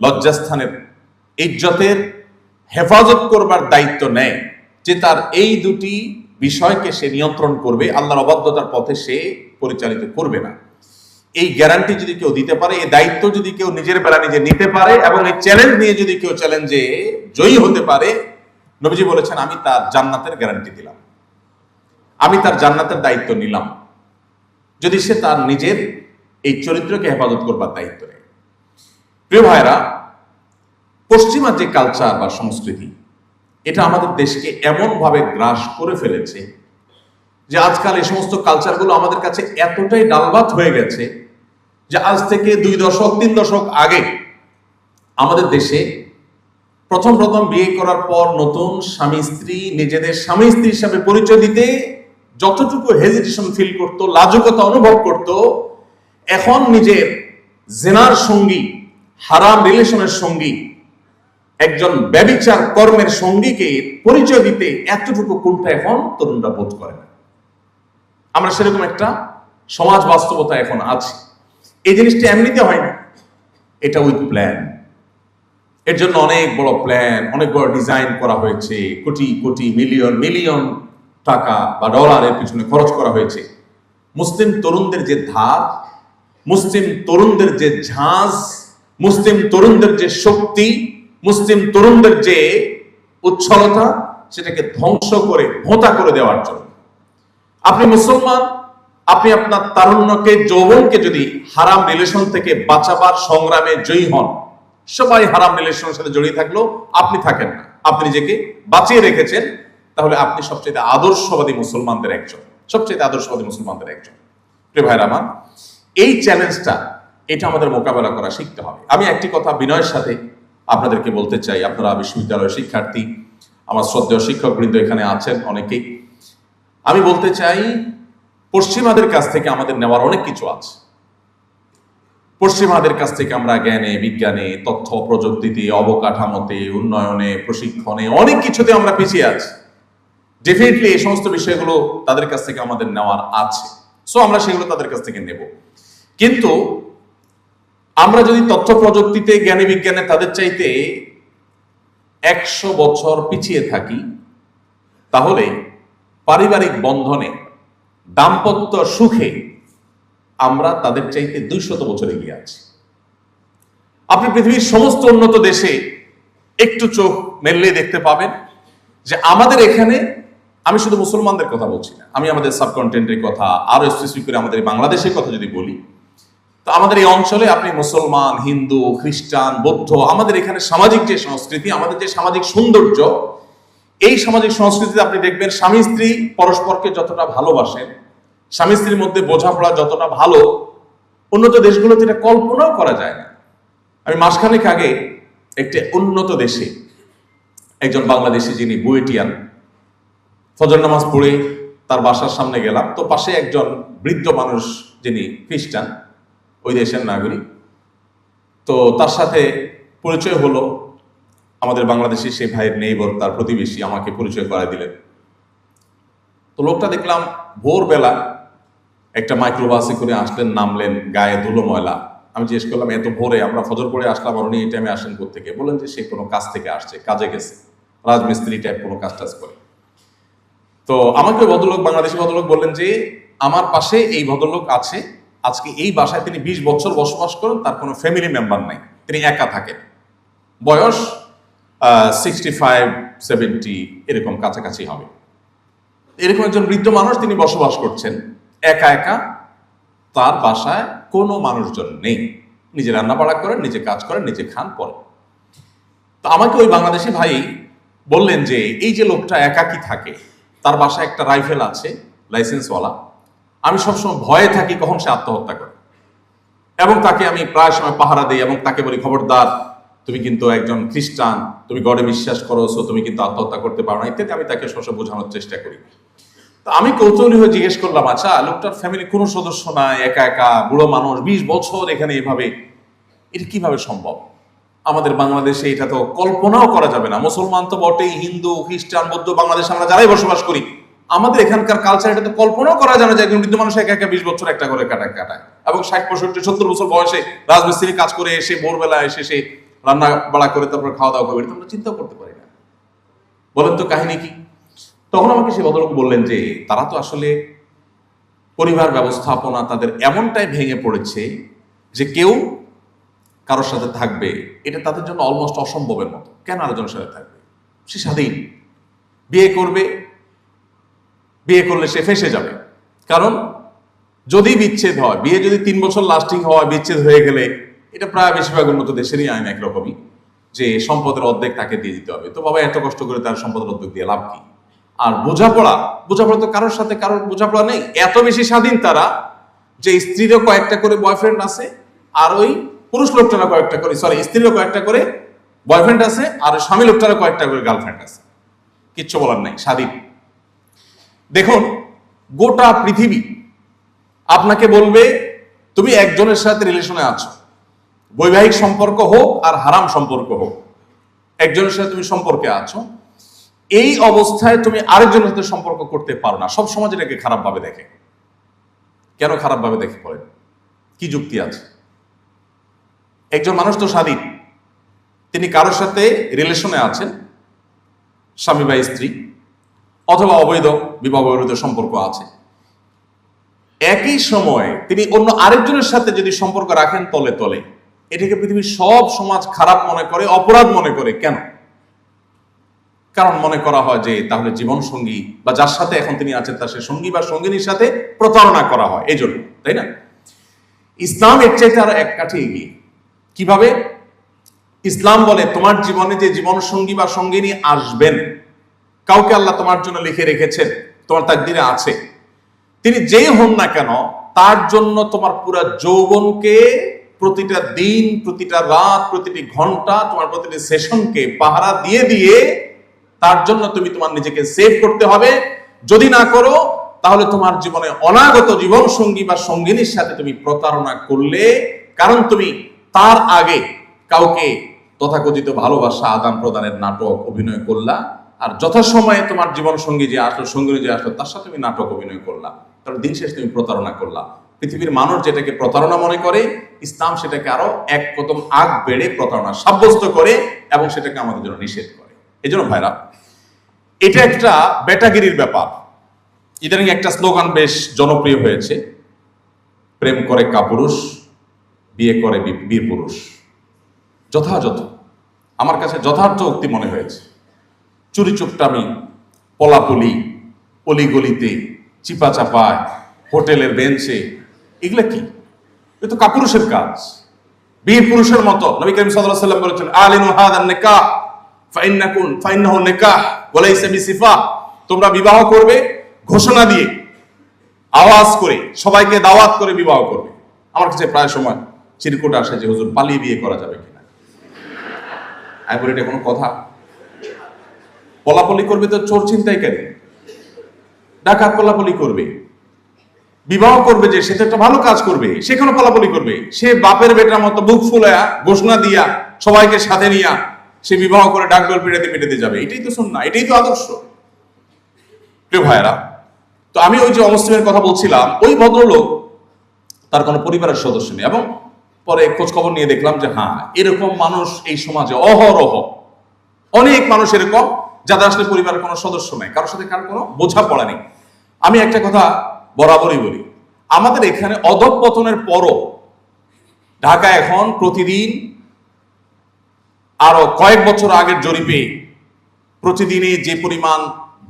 লজ্জাস্থানের, ইজ্জতের হেফাজত করবার দায়িত্ব নেয়, যে তার এই দুটি বিষয়কে সে নিয়ন্ত্রণ করবে, আল্লাহর অবাধ্যতার পথে সে পরিচালিত করবে না, এই গ্যারান্টি যদি কেউ দিতে পারে, এই দায়িত্ব যদি কেউ নিজের বেলা নিজে নিতে পারে, এবং এই চ্যালেঞ্জ নিয়ে যদি কেউ চ্যালেঞ্জে জয়ী হতে পারে, নবীজি বলেছেন, আমি তার জান্নাতের গ্যারান্টি দিলাম, আমি তার জান্নাতের দায়িত্ব নিলাম, যদি সে তার নিজের এই চরিত্রকে হেফাজত করবার দায়িত্ব নেয়। প্রিয় ভাইরা, পশ্চিমা যে কালচার বা সংস্কৃতি, এটা আমাদের দেশকে এমন ভাবে গ্রাস করে ফেলেছে যে আজকাল এই সমস্ত কালচারগুলো আমাদের কাছে এতটাই ডালভাত হয়ে গেছে যে আজ থেকে 2 দশক 3 দশক আগে আমাদের দেশে প্রথম বিয়ে করার পর নতুন স্বামী স্ত্রী নিজেদের স্বামী স্ত্রী হিসাবে পরিচয় দিতে যতটুকু হেজিটেশন ফিল করত, লাজুকতা অনুভব করত, এখন নিজের জেনার সঙ্গী, হারাম রিলেশনের সঙ্গী, একজন ব্যভিচার কর্মের সঙ্গীকে পরিচয় দিতে এতটুকু কুণ্ঠা এখন তরুণরা বোধ করে না। আমরা সেরকম একটা সমাজ বাস্তবতা এখন আছে। এই জিনিসটা এমনিতে হয় না, এটা উইথ প্ল্যান। এর জন্য অনেক বড় প্ল্যান, অনেক বড় ডিজাইন করা হয়েছে, কোটি কোটি মিলিয়ন মিলিয়ন টাকা বা ডলারের পিছনে খরচ করা হয়েছে। মুসলিম তরুণদের যে ধার, মুসলিম তরুণদের যে ঝাঁজ, মুসলিম তরুণদের যে শক্তি, মুসলিম তরুণদের যে উচ্ছলতা, সেটাকে ধ্বংস করে ভোঁতা করে দেওয়ার জন্য। আপনি মুসলমান, আপনি আপনার তারুণ্যকে, যৌবনকে যদি হারাম রিলেশন থেকে বাঁচাবার সংগ্রামে জয়ী হন, সবাই হারাম রিলেশনের সাথে জড়িয়ে থাকলেও আপনি থাকেন না, আপনি নিজেকে বাঁচিয়ে রেখেছেন, তাহলে আপনি সবচেয়ে আদর্শবাদী মুসলমানদের একজন, সবচেয়ে আদর্শবাদী মুসলমানদের একজন। প্রিয় ভাইরা আমার, এই চ্যালেঞ্জটা, এটা আমাদের মোকাবেলা করা শিখতে হবে। আমি একটি কথা বিনয়ের সাথে আপনাদেরকে বলতে চাই, আপনারা বিশ্ববিদ্যালয়ের শিক্ষার্থী, আমার শ্রদ্ধেয় শিক্ষকবৃন্দ এখানে আছেন অনেকেই, আমি বলতে চাই, পশ্চিমাদের কাছ থেকে আমাদের নেওয়ার অনেক কিছু আছে। পশ্চিমাদের কাছ থেকে আমরা জ্ঞানে, বিজ্ঞানে, তথ্য প্রযুক্তিতে, অবকাঠামোতে, উন্নয়নে, প্রশিক্ষণে, অনেক কিছুতে আমরা পিছিয়ে আছি। ডেফিনেটলি এই সমস্ত বিষয়গুলো তাদের কাছ থেকে আমাদের নেওয়ার আছে, সো আমরা সেগুলো তাদের কাছ থেকে নেব। কিন্তু আমরা যদি তথ্য প্রযুক্তিতে, জ্ঞানী বিজ্ঞানে তাদের চাইতে 100 বছর পিছিয়ে থাকি, তাহলে পারিবারিক বন্ধনে, দাম্পত্য সুখে আমরা তাদের চাইতে 200 বছর এগিয়ে আছি। আপনি পৃথিবীর সমস্ত উন্নত দেশে একটু চোখ মেললে দেখতে পাবেন যে আমাদের এখানে, আমি শুধু মুসলমানদের কথা বলছি না, আমি আমাদের সাবকন্টিনেন্টের কথা, আরো স্পেসিফিক করে আমাদের বাংলাদেশের কথা যদি বলি, তো আমাদের এই অঞ্চলে আপনি মুসলমান, হিন্দু, খ্রিস্টান, বৌদ্ধ, আমাদের এখানে সামাজিক যে সংস্কৃতি, আমাদের যে সামাজিক সৌন্দর্য, এই সামাজিক সংস্কৃতিতে আপনি দেখবেন স্বামী স্ত্রী পরস্পরকে যতটা ভালোবাসেন, স্বামী স্ত্রীর মধ্যে বোঝাপড়া যতটা ভালো, উন্নত দেশগুলোতে এটা কল্পনাও করা যায় না। আমি মাসখানেক আগে একটি উন্নত দেশে একজন বাংলাদেশি, যিনি বুয়েটিয়ান, ফজর নামাজ পড়ে তার বাসার সামনে গেলাম, তো পাশে একজন বৃদ্ধ মানুষ, যিনি খ্রিস্টান, ওই দেশের নাগরিক, তো তার সাথে পরিচয় হলো। আমাদের বাংলাদেশি সেই ভাইয়ের নেইবর, তার প্রতিবেশী, আমাকে পরিচয় করায় দিলেন। তো লোকটা দেখলাম ভোরবেলা একটা মাইক্রোবাসে করে আসলেন, নামলেন, গায়ে ধুলো ময়লা। আমি জিজ্ঞেস করলাম, এত ভোরে আমরা ফজর পড়ে আসলাম, আর উনি এই টাইমে আসেন কোত্থেকে? বললেন যে সে কোনো কাজ থেকে আসছে, কাজে গেছে, রাজমিস্ত্রি টাইপ কোনো কাজ টাজ করে। তো আমাকে ভদ্রলোক, বাংলাদেশি ভদ্রলোক বললেন যে আমার পাশে এই ভদ্রলোক আছে, আজকে এই বাসায় তিনি 20 বছর বসবাস করেন, তার কোনো ফ্যামিলি মেম্বার নাই, তিনি একা থাকেন, বয়স 65-70 এরকম কাছাকাছি হবে। এরকম একজন বৃদ্ধ মানুষ, তিনি বসবাস করছেন একা একা তার বাসায়, কোনো মানুষজন নেই। নিজে রান্না বাড়া করেন, নিজে কাজ করেন, নিজে খান, পরে। তো আমাকে ওই বাংলাদেশি ভাই বললেন যে এই যে লোকটা একাকী থাকে, তার বাসায় একটা রাইফেল আছে লাইসেন্সওয়ালা, আমি সবসময় ভয়ে থাকি কখন সে আত্মহত্যা করে, এবং তাকে আমি প্রায় সময় পাহারা দিই এবং তাকে বলি, খবরদার, তুমি কিন্তু একজন খ্রিস্টান, তুমি গডে বিশ্বাস করো, সো তুমি কিন্তু আত্মহত্যা করতে পারো না, ইত্যাদি আমি তাকে সবসময় বোঝানোর চেষ্টা করি। তো আমি কৌতূহলী হয়ে জিজ্ঞেস করলাম, আচ্ছা লোকটার ফ্যামিলি কোনো সদস্য নাই, একা একা বুড়ো মানুষ, 20 বছর এখানে এভাবে, এটা কিভাবে সম্ভব? আমাদের বাংলাদেশে এটা তো কল্পনাও করা যাবে না। মুসলমান তো বটেই, হিন্দু, খ্রিস্টান, বৌদ্ধ, বাংলাদেশে আমরা যারাই বসবাস করি, আমাদের এখানকার কালচার এটা তো কল্পনাও করা যায় না যে একজন বৃদ্ধ মানুষ একা একা 20 বছর একটা করে কাটায় এবং 60, 65, 70 বছর বয়সে রাজমিস্ত্রি কাজ করে এসে ভোরবেলা এসে সে রান্না বাড়া করে তারপর খাওয়া দাওয়া করবে, এটা আমরা চিন্তাও করতে পারি না। বলেন তো কাহিনী কি? তখন আমাকে সে ভদ্রলোক বললেন যে তারা তো আসলে পরিবার ব্যবস্থাপনা তাদের এমনটাই ভেঙে পড়েছে যে কেউ কারোর সাথে থাকবে এটা তাদের জন্য অলমোস্ট অসম্ভবের মতো। কেন আরেকজনের সাথে থাকবে? সে স্বাধীন, বিয়ে করবে, বিয়ে করলে সে ফেঁসে যাবে। কারণ যদি বিচ্ছেদ হয়, বিয়ে যদি 3 বছর লাস্টিং হয়, বিচ্ছেদ হয়ে গেলে, এটা প্রায় বেশিরভাগ উন্নত দেশেরই আইন একরকমই, যে সম্পদের অর্ধেক তাকে দিয়ে দিতে হবে। তো বাবা এত কষ্ট করে তার সম্পদের অর্ধেক দিয়ে লাভ কি? আর বোঝাপড়া তো কারোর সাথে কারোর বোঝাপড়া নেই। এত বেশি স্বাধীন তারা যে স্ত্রীরও কয়েকটা করে বয়ফ্রেন্ড আছে, আর ওই পুরুষ লোকটারও কয়েকটা করে, স্ত্রীরও কয়েকটা করে বয়ফ্রেন্ড আছে, আর স্বামী লোকটারও কয়েকটা করে গার্লফ্রেন্ড আছে। কিচ্ছু বলার নাই, স্বাধীন। দেখুন, গোটা পৃথিবী আপনাকে বলবে তুমি একজনের সাথে রিলেশনে আছো, বৈবাহিক সম্পর্ক হোক আর হারাম সম্পর্ক হোক, একজনের সাথে তুমি সম্পর্কে আছো, এই অবস্থায় তুমি আরেকজনের সাথে সম্পর্ক করতে পারো না। সব সমাজ এটাকে খারাপ ভাবে দেখে। কেন খারাপ ভাবে দেখে বলেন? কি যুক্তি আছে? একজন মানুষ তো স্বাধীন, তিনি কারোর সাথে রিলেশনে আছেন, স্বামী বা স্ত্রী, অথবা অবৈধ বিবাহ বহির্ভূত সম্পর্ক আছে, একই সময়ে তিনি অন্য আরেকজনের সাথে যদি সম্পর্ক রাখেন তলে তলে, এটাকে পৃথিবীর সব সমাজ খারাপ মনে করে, অপরাধ মনে করে। কেন? কারণ মনে করা হয় যে তাহলে জীবন সঙ্গী বা যার সাথে এখন তিনি আছেন তার সে সঙ্গী বা সঙ্গিনীর সাথে প্রতারণা করা হয়, এই জন্য, তাই না? ইসলাম এর চাইতে আরো এক কাঠি এগিয়ে। কিভাবে? ইসলাম বলে তোমার জীবনে যে জীবন সঙ্গী বা সঙ্গিনী আসবেন, কাউকে আল্লাহ তোমার জন্য লিখে রেখেছেন, তোমার তাকদীরে আছে, তিনি যেই হন না কেন, তার জন্য তোমার পুরা যৌবনকে, প্রতিটা দিন, প্রতিটা রাত, প্রতিটি ঘন্টা, তোমার প্রতিটি সেশনকে পাহারা দিয়ে দিয়ে তার জন্য তুমি তোমার নিজেকে সেভ করতে হবে। যদি না করো তাহলে তোমার জীবনে অনাগত জীবন সঙ্গী বা সঙ্গিনীর সাথে তুমি প্রতারণা করলে, কারণ তুমি তার আগে কাউকে তথাকথিত ভালোবাসা আদান প্রদানের নাটক অভিনয় করলা, আর যথাসময়ে তোমার জীবন সঙ্গী যে আসলো, সঙ্গিনী যে আসলো, তার সাথে তুমি নাটক অভিনয় করলা, তাহলে দিন শেষে তুমি প্রতারণা করলা। পৃথিবীর মানুষ যেটাকে প্রতারণা মনে করে, ইসলাম সেটাকে আরো এক কদম আগ বেড়ে প্রতারণা সাব্যস্ত করে এবং সেটাকে আমাদের জন্য নিষেধ করে। এই জন্য ভাইরা, এটা একটা বেটাগিরির ব্যাপার। ইদানিং একটা স্লোগান বেশ জনপ্রিয় হয়েছে, প্রেম করে কাপুরুষ, বিয়ে করে বীর পুরুষ। যথাযথ, আমার কাছে যথার্থ উক্তি মনে হয়েছে। চুরি চুপটামি, পলাপলি, অলিগলিতে, চিপা চাপায়, হোটেলের বেঞ্চে, এগুলা কি? এ তো কাপুরুষের কাজ। বীর পুরুষের মতো নবী করিম সাল্লাল্লাহু আলাইহি ওয়াসাল্লাম বলেছেন, আলিনু হাদান নিকাহ ফাইন্নাহু নিকাহ ওয়া লাইসা বিসিফা। তোমরা বিবাহ করবে ঘোষণা দিয়ে, আওয়াজ করে, সবাইকে দাওয়াত করে বিবাহ করবে। আমার কাছে প্রায় সময় চিরকুট আসে যে হুজুর পালিয়ে বিয়ে করা যাবে কিনা। আমি বলি এটা কোনো কথা? পলাপলি করবে তো চোর ছিনতাইকারী, ডাকাত পলাপলি করবে। বিবাহ করবে যে, সে তো একটা ভালো কাজ করবে, সেখানে পলাপলি করবে। সে বাপের বেটার মতো বুক ফুলায়া ঘোষণা দিয়া সবাইকে সাথে নিয়া সে বিবাহ করে ডাকডোল পিটাতে পিটাতে যাবে। এটাই তো সুন্নাহ, এটাই তো আদর্শ। প্রিয় ভাইরা, তো আমি ওই যে অমুসলিমের কথা বলছিলাম, ওই ভদ্রলোক, তার কোনো পরিবারের সদস্য নেই, এবং পরে খোঁজ খবর নিয়ে দেখলাম যে হ্যাঁ, এরকম মানুষ এই সমাজে অহরহ, অনেক মানুষ এরকম, যাদের আসলে পরিবারের কোনো সদস্য নেই, কারোর সাথে কারোর কোনো বোঝাপড়া নেই। আমি একটা কথা বরাবরই বলি, আমাদের এখানে অধঃপতনের পরও ঢাকা এখন প্রতিদিন, আরো কয়েক বছর আগের জরিপে, প্রতিদিনে যে পরিমাণ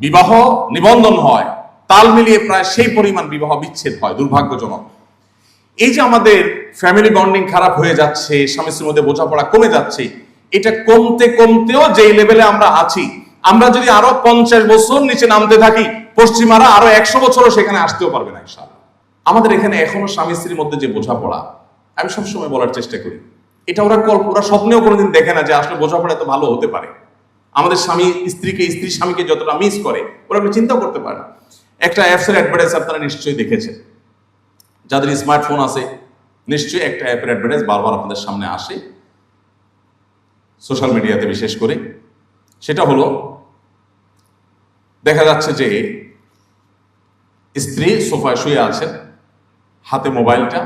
বিবাহ নিবন্ধন হয়, তাল মিলিয়ে প্রায় সেই পরিমাণ বিবাহ বিচ্ছেদ হয়, দুর্ভাগ্যজনক। এই যে আমাদের ফ্যামিলি বন্ডিং খারাপ হয়ে যাচ্ছে, স্বামী স্ত্রীর মধ্যে বোঝাপড়া কমে যাচ্ছে, এটা কমতে কমতেও যে লেভেলে আমরা আছি, আমরা যদি আরো 50 বছর নিচে নামতে থাকি, পশ্চিমারা আরো 100 বছরও সেখানে আসতেও পারবে না ইনশাআল্লাহ। আমাদের এখানে এখনো স্বামী স্ত্রীর মধ্যে যে বোঝাপড়া, আমি সবসময় বলার চেষ্টা করি, এটা ওরা স্বপ্নেও কোনোদিন দেখে না যে আসলে বোঝাপড়া এত ভালো হতে পারে। আমাদের স্বামী স্ত্রীকে, স্ত্রী স্বামীকে যতটা মিস করে, ওরা চিন্তা করতে পারে না। একটা অ্যাপসের অ্যাডভার্টাইজ আপনারা নিশ্চয়ই দেখেছেন, যাদের স্মার্টফোন আছে নিশ্চয়ই একটা অ্যাপের অ্যাডভার্টাইজ বারবার আপনাদের সামনে আসে, সোশ্যাল মিডিয়াতে বিশেষ করে। সেটা হলো, দেখা যাচ্ছে যে স্ত্রী সোফায় শুয়ে আছেন, হাতে মোবাইলটা,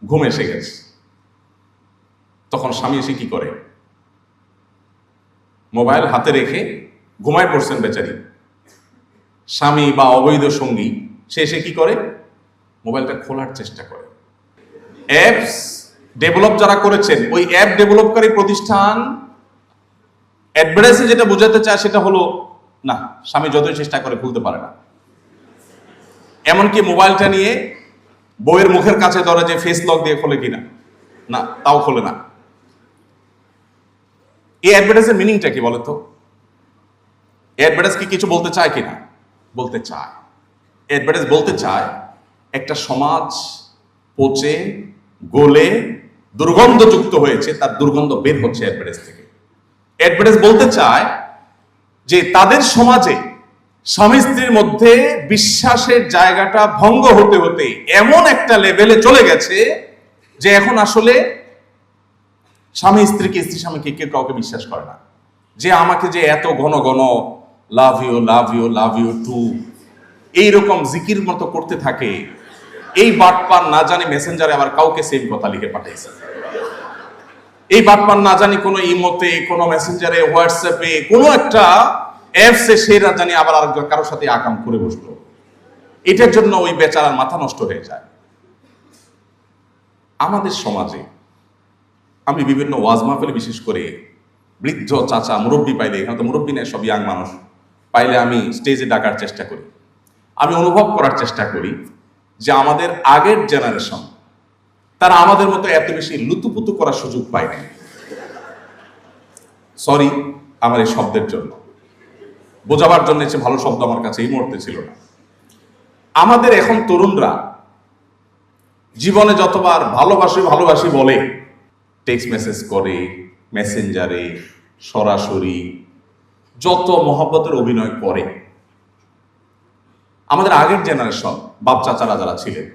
ঘুম এসে গেছে। তখন স্বামী এসে কি করে? মোবাইল হাতে রেখে ঘুমায় পড়ছেন বেচারি স্বামী বা অবৈধ সঙ্গী, সে এসে কি করে? মোবাইলটা খোলার চেষ্টা করে। অ্যাপস ডেভেলপ যারা করেছেন, ওই অ্যাপ ডেভেলপকারী প্রতিষ্ঠান অ্যাডভার্টাইজে যেটা বোঝাতে চায় সেটা হলো, না, স্বামী যতই চেষ্টা করে খুলতে পারে না। এমনকি মোবাইলটা নিয়ে বউয়ের মুখের কাছে ধরে যে ফেস লক দিয়ে খোলে কিনা, না, তাও খোলে না। এই অ্যাডভার্টাইজের মিনিংটা কি বলে তো? অ্যাডভার্টাইজ কি কিছু বলতে চায় কিনা? বলতে চায়। অ্যাডভার্টাইজ বলতে চায় একটা সমাজ পচে গলে দুর্গন্ধযুক্ত হয়েছে, তার দুর্গন্ধ বের হচ্ছে অ্যাডভার্টাইজ থেকে। অ্যাডভার্টাইজ বলতে চায় যে তাদের সমাজে স্বামী স্ত্রীর মধ্যে বিশ্বাসের জায়গাটা ভঙ্গ হতে হতে এমন একটা লেভেলে চলে গেছে যে এখন আসলে স্বামী স্ত্রীকে, স্ত্রী স্বামীকে কেউ কাউকে বিশ্বাস করে না। যে আমাকে যে এত ঘন ঘন love you love you love you too এইরকম জিকির মতো করতে থাকে, এই বাটপার না জানি মেসেঞ্জারে আবার কাউকে সেম কথা লিখে পাঠাইছে। এই বাটপার না জানি কোনো ইমোতে, কোনো মেসেঞ্জারে, হোয়াটসঅ্যাপে, কোনো একটা অ্যাপসে সে জানি আবার আরেকজন কারোর সাথে আকাম করে বসলো। এটার জন্য ওই বেচারার মাথা নষ্ট হয়ে যায়। আমাদের সমাজে আমি বিভিন্ন ওয়াজ মাহফিলে, বিশেষ করে বৃদ্ধ চাচা মুরব্বী পাইলে, এখানে তো মুরব্বী নেই, সব ইয়াং মানুষ পাইলে আমি স্টেজে ডাকার চেষ্টা করি। আমি অনুভব করার চেষ্টা করি যে আমাদের আগের জেনারেশন, তারা আমাদের মতো এত বেশি লুতুপুতু করার সুযোগ পায় না। সরি আমার এই শব্দের জন্য, বোঝাবার জন্য সে ভালো শব্দ আমার কাছে এই মুহূর্তে ছিল না। আমাদের এখন তরুণরা জীবনে যতবার ভালোবাসি ভালোবাসি বলে, টেক্সট মেসেজ করে, মেসেঞ্জারে, সরাসরি যত মহব্বতের অভিনয় করে, আমাদের আগের জেনারেশন বাপ চাচারা যারা ছিলেন,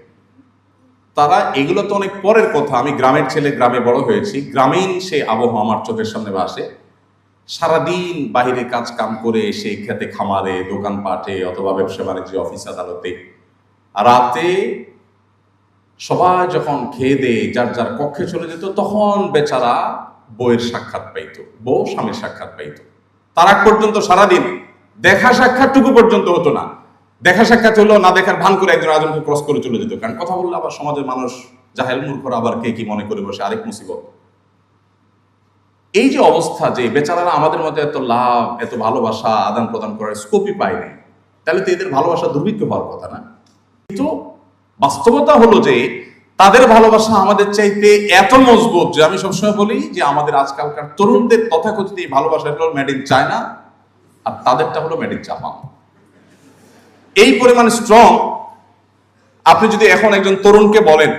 তারা এগুলো তো অনেক পরের কথা। আমি গ্রামের ছেলে, গ্রামে বড় হয়েছি, গ্রামীণ সে আবহাওয়া আমার চোখের সামনে ভাসে। সারাদিন বাহিরে কাজ কাম করে এসে খেতে খামারে, দোকানপাটে অথবা ব্যবসা বাণিজ্য, অফিস আদালতে, রাতে সবাই যখন খেয়ে দিয়ে যার যার কক্ষে চলে যেত, তখন বেচারা বউয়ের সাক্ষাৎ পাইতো, বউ স্বামীর সাক্ষাৎ পাইতো। তার আগ পর্যন্ত সারাদিন দেখা সাক্ষাৎটুকু পর্যন্ত হতো না। দেখা সাক্ষাৎ হলো, না দেখার ভান করে একজন আরেকজনকে ক্রস করে চলে যেত। কারণ কথা বললে আবার সমাজের মানুষ জাহেল মূর্খরা আবার কে কি মনে করে বসে, আরেক মুসিবত। এই যে অবস্থা, যে বেচারারা আমাদের মধ্যে এত লাভ, এত ভালোবাসা আদান প্রদান করার স্কোপই পায় নাই, তাহলে তো এদের ভালোবাসা দুর্ভিক্ষ হওয়ার কথা না। কিন্তু বাস্তবতা হলো যে তাদের ভালোবাসা আমাদের চাইতে এত মজবুত যে আমি সবসময় বলি যে আমাদের আজকালকার তরুণদের তথাকথিত এই ভালোবাসা হলো মেড ইন চায়না, আর তাদেরটা হলো মেড ইন জাপান। এই পরিমাণ স্ট্রং। আপনি যদি এখন একজন তরুণকে বলেন,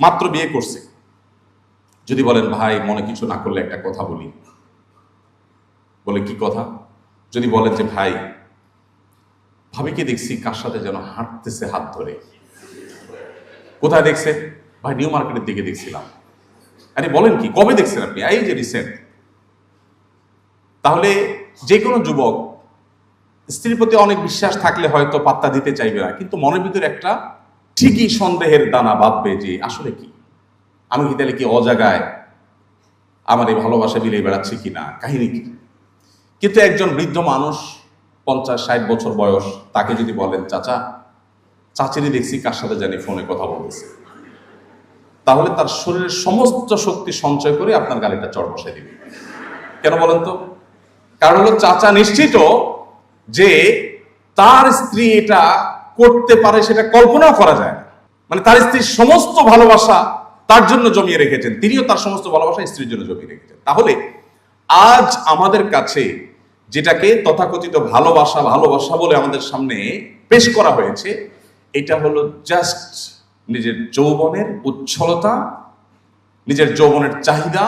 মাত্র বিয়ে করছে, যদি বলেন ভাই মনে কিছু না করলে একটা কথা বলি, বলে কি কথা? যদি বলেন যে ভাই ভাবিকে দেখছি কার সাথে যেন হাঁটতেছে হাত ধরে, কোথায় দেখছে? ভাই নিউ মার্কেটের দিকে দেখছিলাম। আরে বলেন কি, কবে দেখছেন আপনি? এই যে রিসেন্ট। তাহলে যে কোনো যুবক স্ত্রীর প্রতি অনেক বিশ্বাস থাকলে হয়তো পাত্তা দিতে চাইবে না, কিন্তু মনের ভিতরে একটা ঠিকই সন্দেহের দানা বাঁধবে যে আসলে কি, আমি কি তাহলে কি অজাগায় আমার এই ভালোবাসা বিলিয়ে বেড়াচ্ছি কিনা, কাহিনী কি? কিন্তু একজন বৃদ্ধ মানুষ, 50-60 বছর বয়স, তাকে যদি বলেন চাচা চাচিরি দেখছি কার সাথে জানি ফোনে কথা বলতেছে, তাহলে তার শরীরের সমস্ত শক্তি সঞ্চয় করে আপনার গাড়িটা চড় বসাই দিবে। কেন বলেন তো? কারণ হলো চাচা নিশ্চিত যে তার স্ত্রী এটা করতে পারে, সেটা কল্পনাও করা যায় না। মানে তার স্ত্রীর সমস্ত ভালোবাসা তার জন্য জমিয়ে রেখেছেন, তিনিও তার সমস্ত ভালোবাসা স্ত্রীর জন্য জমিয়ে রেখেছেন। তাহলে আজ আমাদের কাছে যেটাকে তথাকথিত ভালোবাসা ভালোবাসা বলে আমাদের সামনে পেশ করা হয়েছে, এটা হলো জাস্ট নিজের যৌবনের উচ্ছলতা, নিজের যৌবনের চাহিদা,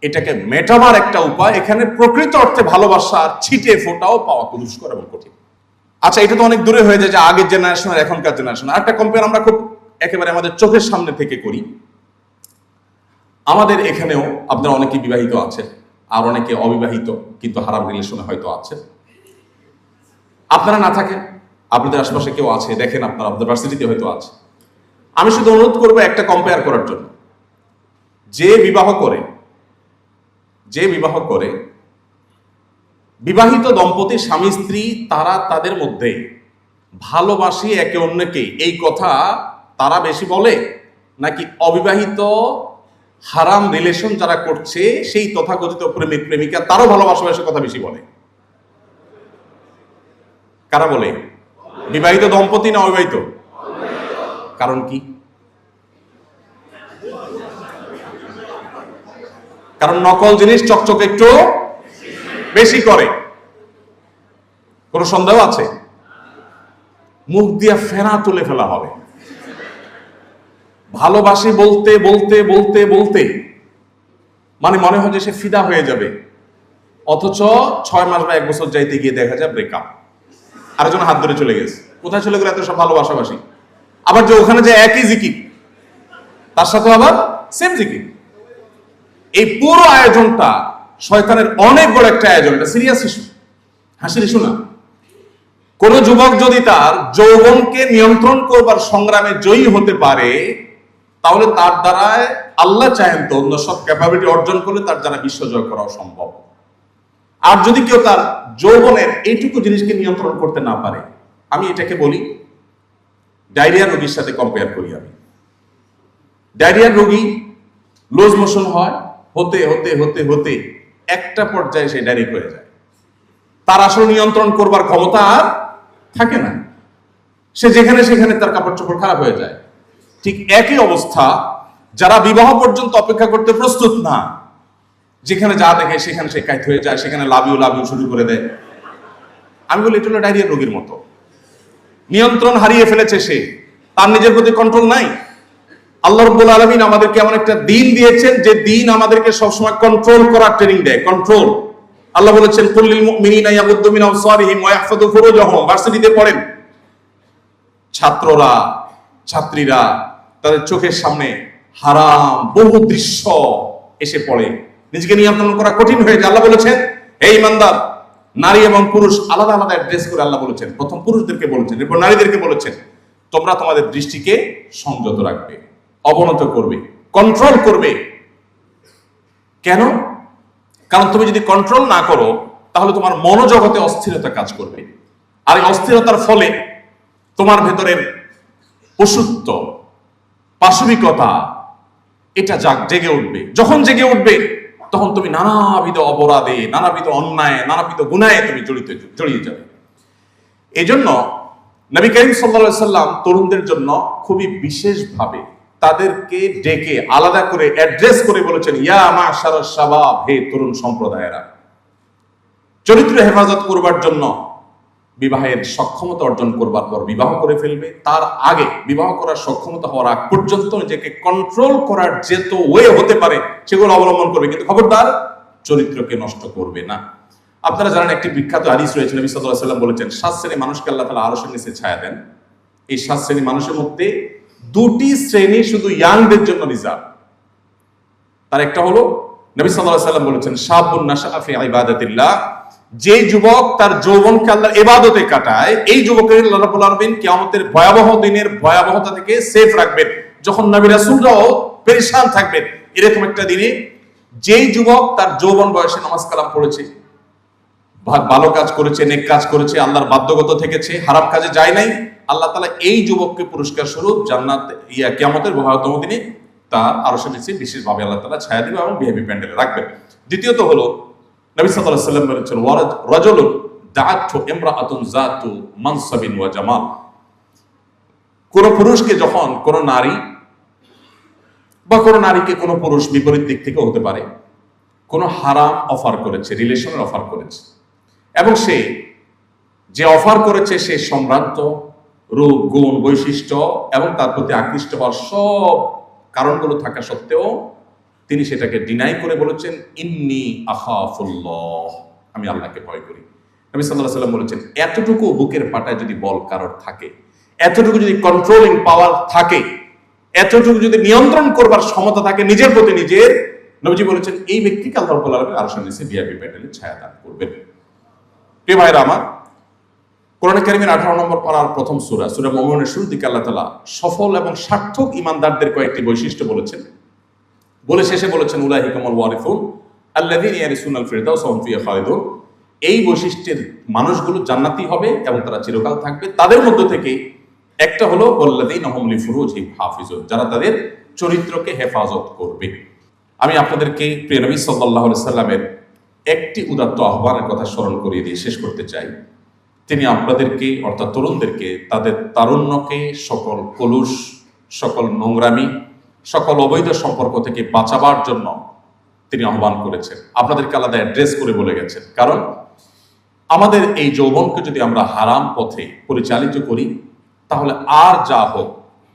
এটাকে মেটাবার একটা উপায়। এখানে প্রকৃত অর্থে ভালোবাসার ছিটে ফোটাও পাওয়া খুব দুষ্কর এবং কঠিন। আচ্ছা, এটা তো অনেক দূরে হয়ে যায় যে আগের জেনারেশন আর এখনকার জেনারেশন। আরেকটা কম্পেয়ার আমরা খুব একেবারে আমাদের চোখের সামনে থেকে করি। আমাদের এখানেও আপনারা অনেকে বিবাহিত আছেন, আর অনেকে অবিবাহিত কিন্তু হারাম রিলেশনে হয়তো আছেন। আপনারা না থাকেন, আপনাদের আশেপাশে কেউ আছে, দেখেন আপনারা আপনাদের ভার্সিটিতে হয়তো আছে। আমি শুধু অনুরোধ করবো একটা কম্পেয়ার করার জন্য। যে বিবাহ করে বিবাহিত দম্পতি স্বামী স্ত্রী, তারা তাদের মধ্যে ভালোবাসি একে অন্যকে, এই কথা তারা বেশি বলে, নাকি অবিবাহিত হারাম রিলেশন যারা করছে সেই তথাকথিত প্রেমিক প্রেমিকা তারও ভালোবাসার কথা বেশি বলে? কারা বলে? বিবাহিত দম্পতি না অবিবাহিত? কারণ কি? কারণ নকল জিনিস চকচক একটু বেশি করে। কোন সন্দেহ আছে? মুখ দিয়া ফেনা তুলে ফেলা হবে। ভালোবাসি বলতে বলতে বলতে বলতে মানে মনে হয় যে সে ফিদা হয়ে যাবে, অথচ 6 মাস বা 1 বছর যাইতে গিয়ে দেখা যায় ব্রেকআপ, আরেকজন হাত ধরে চলে গেছে। কোথায় চলে গেল এত সব ভালোবাসাবাসি? আবার যে ওখানে যে একই জিকির, তার সাথে আবার সেম জিকির। এই পুরো আয়োজনটা শয়তানের অনেক বড় একটা আয়োজন। এটা সিরিয়াস ইস্যু, হাসির ইস্যু না। কোন যুবক যদি তার যৌবনকে নিয়ন্ত্রণ করবার সংগ্রামে জয়ী হতে পারে, তাহলে তার দ্বারায় আল্লাহ চাহেন তো অন্য সব ক্যাপাবিলিটি অর্জন করলে তার দ্বারা বিশ্ব জয় করা সম্ভব। আর যদি কেউ তার যৌবনের এইটুকু জিনিসকে নিয়ন্ত্রণ করতে না পারে, আমি এটাকে বলি ডায়রিয়া রোগীর সাথে কম্পেয়ার করি। আমি ডায়রিয়ার রোগী লুজ মোশন হয়, হতে হতে হতে হতে একটা পর্যায়ে সে ডায়রিক হয়ে যায়। তার আসলে নিয়ন্ত্রণ করবার ক্ষমতা আর থাকে না, সে যেখানে সেখানে তার কাপড় চোপড় খারাপ হয়ে যায়। ঠিক একই অবস্থা যারা বিবাহ পর্যন্ত অপেক্ষা করতে প্রস্তুত না, যেখানে যা দেখে সেখানে সে কাইত হয়ে যায়, সেখানে লাভ ইউ শুরু করে দেয়। আমি বলি এটা হলো ডায়রিয়া রোগীর মতো। নিয়ন্ত্রণ হারিয়ে ফেলেছে সে, তার নিজের প্রতি কন্ট্রোল নাই। আল্লাহ রাব্বুল আলামিন আমাদেরকে এমন একটা দিন দিয়েছেন যে দিন আমাদেরকে সবসময় কন্ট্রোল করার ট্রেনিং দেয়। কন্ট্রোল। আল্লাহ বলেছেন কুল্লিল মুমিনিনা ইয়াগুদ্দু মিন আবসারিহিম ওয়া ইয়াহফাযু ফুরুজাহুম। ভার্সিটিতে পড়েন ছাত্ররা ছাত্রীরা, তাদের চোখের সামনে হারাম বহু দৃশ্য এসে পড়ে, নিজেকে নিয়ন্ত্রণ করা কঠিন হয়ে যায়। আল্লাহ বলেছেন হে ঈমানদার, নারী এবং পুরুষ আলাদা আলাদা অ্যাড্রেস করে আল্লাহ বলেছেন। প্রথম পুরুষদেরকে বলেছেন, এরপর নারীদেরকে বলেছেন তোমরা তোমাদের দৃষ্টিকে সংযত রাখবে, অবনত করবে, কন্ট্রোল করবে। কেন? কারণ তুমি যদি কন্ট্রোল না করো তাহলে তোমার মনোজগতে অস্থিরতা কাজ করবে, আর এই অস্থিরতার ফলে তোমার ভেতরের পশুত্ব, পাশবিকতা এটা জেগে উঠবে। যখন জেগে উঠবে তখন তুমি নানাবিধ অপরাধে, নানাবিধ অন্যায়, নানাবিধ গুনাহে তুমি জড়িয়ে যাবে। এই জন্য নবী করিম সাল্লাল্লাহু আলাইহি সাল্লাম তরুণদের জন্য খুবই বিশেষভাবে তাদেরকে ডেকে আলাদা করে অ্যাড্রেস করে বলেছেন ইয়া মাশারাশ শাবাব, হে তরুণ সম্প্রদায়েরা। চরিত্র হেফাজত করবার জন্য বিবাহের সক্ষমতা অর্জন করবার পর বিবাহ করে ফেলবে, তার আগে বিবাহ করার সক্ষমতা হওয়ার আগ পর্যন্ত নিজেকে কন্ট্রোল করার যেত ওয়ে হতে পারে সেগুলো অবলম্বন করবে, কিন্তু খবরদার চরিত্রকে নষ্ট করবে না। আপনারা জানেন একটি বিখ্যাত হাদিস রয়েছে, নবী সাল্লাল্লাহু আলাইহি ওয়াসাল্লাম বলেছেন 7 শ্রেণী মানুষকে আল্লাহ তাআলা আরশের নিচে ছায়া দেন। এই 7 শ্রেণী মানুষের মধ্যে 2টি শ্রেণী শুধু ইয়াংদের জন্য রিজার্ভ। তার একটা হলো নবী সাল্লাল্লাহু আলাইহি ওয়াসাল্লাম বলেছেন শাবুন নাশাআ ফি ইবাদাতিল্লাহ, যে যুবক তার যৌবনকে আল্লাহর ইবাদতে কাটায়, এই যুবকের আল্লাহ রাব্বুল আলামিন কিয়ামতের ভয়াবহ দিনের ভয়াবহতা থেকে সেফ রাখবেন, যখন নবী রাসূলরাও পেরেশান থাকবেন। এরকম একটা দিনে যেই যুবক তার যৌবন বয়সে নামাজ কালাম পড়েছে, ভালো কাজ করেছে, নেক কাজ করেছে, আল্লাহর বাধ্যগত থেকেছে, হারাম কাজে যায় নাই, আল্লাহ তাআলা এই যুবককে পুরস্কার স্বরূপ জান্নাত কিয়ামতের ভয়াবহতম দিনে তার আরশের নিচে বিশেষভাবে আল্লাহ তাআলা ছায়া দিবেন এবং ভিআইপি প্যান্ডেলে রাখবেন। দ্বিতীয়ত হলো নবী সাল্লাল্লাহু আলাইহি ওয়াসাল্লাম বলেছেন রাজুলুন দাআতহু ইমরাআতুন যাতু মানসাবিন ওয়া জামাল, কোন পুরুষকে যখন কোন নারী বা কোন নারীকে কোন পুরুষ বিপরীত দিক থেকে হতে পারে কোন হারাম অফার করেছে, রিলেশনের অফার করেছে, এবং সে যে অফার করেছে সে সম্ভ্রান্ত রূপ, গুণ, বৈশিষ্ট্য এবং তার প্রতি আকৃষ্ট হওয়ার সব কারণগুলো থাকা সত্ত্বেও তিনি সেটাকে ডিনাই করে বলেছেন ইন্নী আখাফুল্লাহ, আমি আল্লাহকে ভয় করি। নবী সাল্লাল্লাহু আলাইহি ওয়াসাল্লাম বলেছেন এতটুকু বুকের পাটায় যদি বল কারোর থাকে, এতটুকু যদি কন্ট্রোলিং পাওয়ার থাকে, এতটুকু যদি নিয়ন্ত্রণ করবার ক্ষমতা থাকে নিজের প্রতি নিজের, নবীজি বলেছেন এই ব্যক্তিকে আল্লাহ রাব্বুল আলামিন আরশের নিচে ভিআইপি প্যানেলে ছায়া দান করবেন। প্রিয় ভাইরা আমার, কোরআন কারীমের 18 নম্বর পারার প্রথম সূরা সূরা মুমিনুনের শুরুর দিকে আল্লাহ তাআলা সফল এবং সার্থক ঈমানদারদের কয়েকটি বৈশিষ্ট্য বলেছেন, বলে শেষে বলেছেন উলাইহিকাল ওয়ারিসুন আল্লাযীনা ইয়ারিসুনাল ফিরদাউস ওয়া হুম ফিহা খালিদুন। এই বৈশিষ্ট্যের মানুষগুলো জান্নাতি হবে এবং তারা চিরকাল থাকবে। তাদের মধ্য থেকে একটা হলো ওয়াল্লাযীনা হুম লিফুরুজিহিম হাফিজুন, যারা তাদের চরিত্রকে হেফাজত করবে। আমি আপনাদেরকে প্রিয় নবী সাল্লাল্লাহু আলাইহি সাল্লামের একটি উদাত্ত আহ্বানের কথা স্মরণ করিয়ে দিয়ে শেষ করতে চাই। তিনি আপনাদেরকে অর্থাৎ তরুণদেরকে তাদের তারুণ্যকে সকল কলুষ, সকল নোংরামি, সকল অবৈধ সম্পর্ক থেকে বাঁচাবার জন্য তিনি আহ্বান করেছেন। আপনাদেরকে আলাদা অ্যাড্রেস করে বলে গেছেন, কারণ আমাদের এই যৌবনকে যদি আমরা হারাম পথে পরিচালিত করি তাহলে আর যা হোক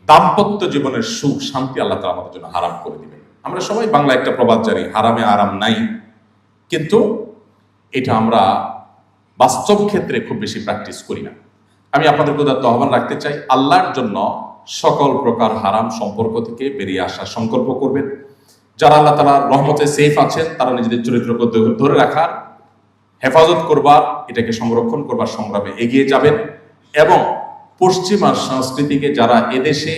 দাম্পত্য জীবনের সুখ শান্তি আল্লাহ তাআলা আমাদের জন্য হারাম করে দিবেন। আমরা সবাই বাংলা একটা প্রবাদ জানি, হারামে আরাম নাই, কিন্তু এটা আমরা বাস্তব ক্ষেত্রে খুব বেশি প্র্যাকটিস করি না। আমি আপনাদেরকে উদাত্ত আহ্বান রাখতে চাই, আল্লাহর জন্য সকল প্রকার হারাম সম্পর্ক থেকে বেরিয়ে আসার সংকল্প করবেন। যারা আল্লাহ তাআলার রহমতে সেফ আছেন তারা নিজেদের চরিত্রকে ধরে রাখার, হেফাজত করবার, এটাকে সংরক্ষণ করবার সংগ্রামে এগিয়ে যাবেন। এবং পশ্চিমা সংস্কৃতিকে যারা এদেশে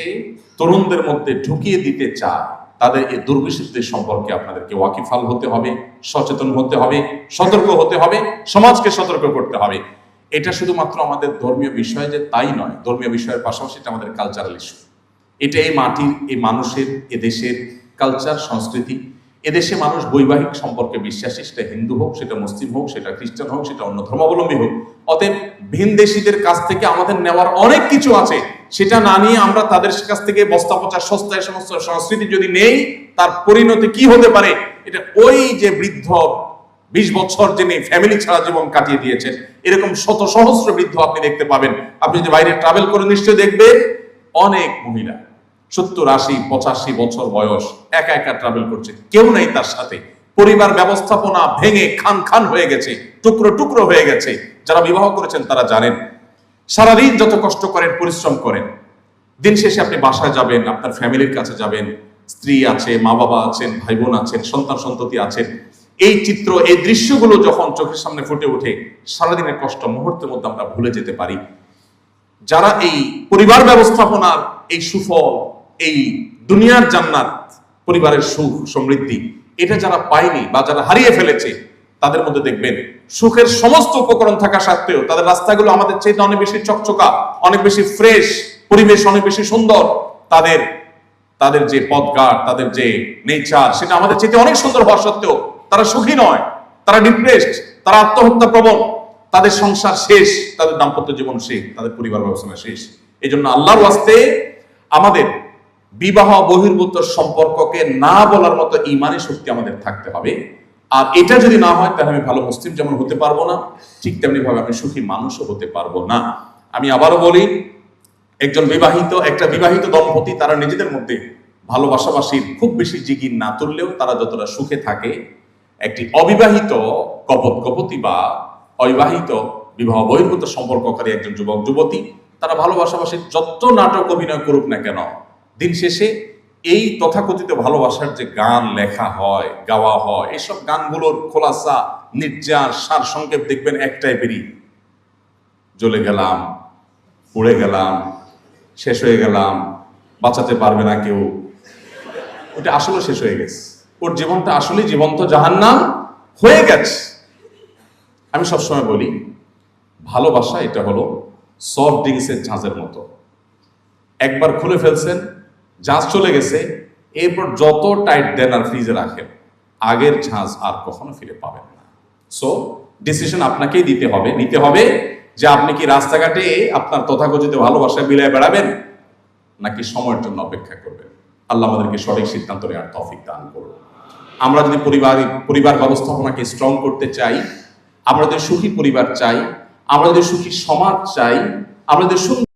তরুণদের মধ্যে ঢুকিয়ে দিতে চায় তাদের এই দুর্বিষিদ্ধি সম্পর্কে আপনাদেরকে ওয়াকিফাল হতে হবে, সচেতন হতে হবে, সতর্ক হতে হবে, সমাজকে সতর্ক করতে হবে। এটা শুধুমাত্র আমাদের ধর্মীয় বিষয় যে তাই নয়, ধর্মীয় বিষয়ের পাশাপাশি এটা আমাদের কালচারাল ইস্যু। এটা এই মাটির, এই মানুষের, এদেশের কালচার, সংস্কৃতি। এদেশে মানুষ বৈবাহিক সম্পর্কে বিশ্বাসী, সেটা হিন্দু হোক, সেটা মুসলিম হোক, সেটা খ্রিস্টান হোক, সেটা অন্য ধর্মাবলম্বী হোক। অতএব ভিনদেশীদের কাছ থেকে আমাদের নেওয়ার অনেক কিছু আছে, সেটা না নিয়ে আমরা তাদের কাছ থেকে বস্তা পচা সস্তায় সমস্ত সংস্কৃতি যদি নেই তার পরিণতি কি হতে পারে। এটা ওই যে বৃদ্ধ 20 বছর যিনি ফ্যামিলি ছাড়া জীবন কাটিয়ে দিয়েছেন, এরকম শত সহস্র বৃদ্ধ আপনি দেখতে পাবেন। আপনি যে বাইরে ট্রাভেল করে নিশ্চয়ই দেখবেন অনেক মহিলা 70, 80, 85 বছর বয়স একা একা ট্রাভেল করছে, কেউ নেই তার সাথে। পরিবার ব্যবস্থাপনা ভেঙে খান খান হয়ে গেছে, টুকরো টুকরো হয়ে গেছে। যারা বিবাহ করেছেন তারা জানেন, সারাদিন যত কষ্ট করেন, পরিশ্রম করেন, দিন শেষে আপনি বাসায় যাবেন, আপনার ফ্যামিলির কাছে যাবেন, স্ত্রী আছে, মা বাবা আছেন, ভাই বোন আছেন, সন্তান সন্ততি আছেন। এই চিত্র, এই দৃশ্যগুলো যখন চোখের সামনে ফুটে ওঠে, সারাদিনের কষ্ট মুহূর্তের মধ্যে আমরা ভুলে যেতে পারি। যারা এই পরিবার ব্যবস্থাপনার এই সুফল, এই দুনিয়ার জান্নাত, পরিবারের সুখ সমৃদ্ধি, এটা যারা পায়নি বা যারা হারিয়ে ফেলেছে, তাদের মধ্যে দেখবেন সুখের সমস্ত উপকরণ থাকা সত্ত্বেও তাদের রাস্তাগুলো আমাদের চাইতে অনেক বেশি চকচকা, অনেক বেশি ফ্রেশ, পরিবেশ অনেক বেশি সুন্দর। তাদের যে পথঘাট, তাদের যে নেচার, সেটা আমাদের চাইতে অনেক সুন্দর হওয়া সত্ত্বেও তারা সুখী নয়, তারা ডিপ্রেসড, তারা আত্মহত্যা প্রবণ, তাদের সংসার শেষ, তাদের দাম্পত্য জীবন শেষ, তাদের পরিবার ব্যবস্থা শেষ। এই জন্য আল্লাহর ওয়াস্তে আমাদের বিবাহ বহির্ভূত সম্পর্ককে না বলার মতো ঈমানি শক্তি আমাদের থাকতে হবে। আর এটা যদি না হয় তাহলে আমি ভালো মুসলিম যেমন হতে পারবো না, ঠিক তেমনি ভাবে আমি সুখী মানুষও হতে পারবো না। আমি আবারও বলি, একটা বিবাহিত দম্পতি তারা নিজেদের মধ্যে ভালোবাসাবাসির খুব বেশি জিগির না তুললেও তারা যতটা সুখে থাকে, একটি অবিবাহিত কপতি বা অবিবাহিত বিবাহ বহির্ভূত সম্পর্ককারী একজন যুবক যুবতী, তারা ভালোবাসাবাসির যত নাটক অভিনয় করুক না কেন, দিন শেষে এই তথাকথিত ভালোবাসার যে গান লেখা হয়, গাওয়া হয়, এসব গানগুলোর খোলাসা, নির্যাস, সার সংক্ষেপ দেখবেন একটাই বেরি, জ্বলে গেলাম, পুড়ে গেলাম, শেষ হয়ে গেলাম, বাঁচাতে পারবে না কেউ। ওটা আসলে শেষ হয়ে গেছে, ওর জীবনটা আসলে জীবন্ত জাহান্নাম হয়ে গেছে। আমি সবসময় বলি, ভালোবাসা এটা হলো সফট ড্রিঙ্কসের ঝাঁজের মতো। একবার খুলে ফেলছেন, ঝাঁজ চলে গেছে, এরপর যত টাইট দেন আর ফ্রিজে রাখেন, আগের ঝাঁজ আর কখনো ফিরে পাবেন না। সো ডিসিশন আপনাকেই নিতে হবে যে আপনি কি রাস্তাঘাটে আপনার তথাকথিত ভালোবাসা বিলায় বেড়াবেন, নাকি সময়ের জন্য অপেক্ষা করবেন? আল্লাহ আমাদেরকে সঠিক সিদ্ধান্ত নেওয়ার তৌফিক দান করুন। আমরা যদি পরিবার ব্যবস্থাপনাকে স্ট্রং করতে চাই, আমরা যদি সুখী পরিবার চাই, আমরা যদি সুখী সমাজ চাই, আমরা যদি সুন্দর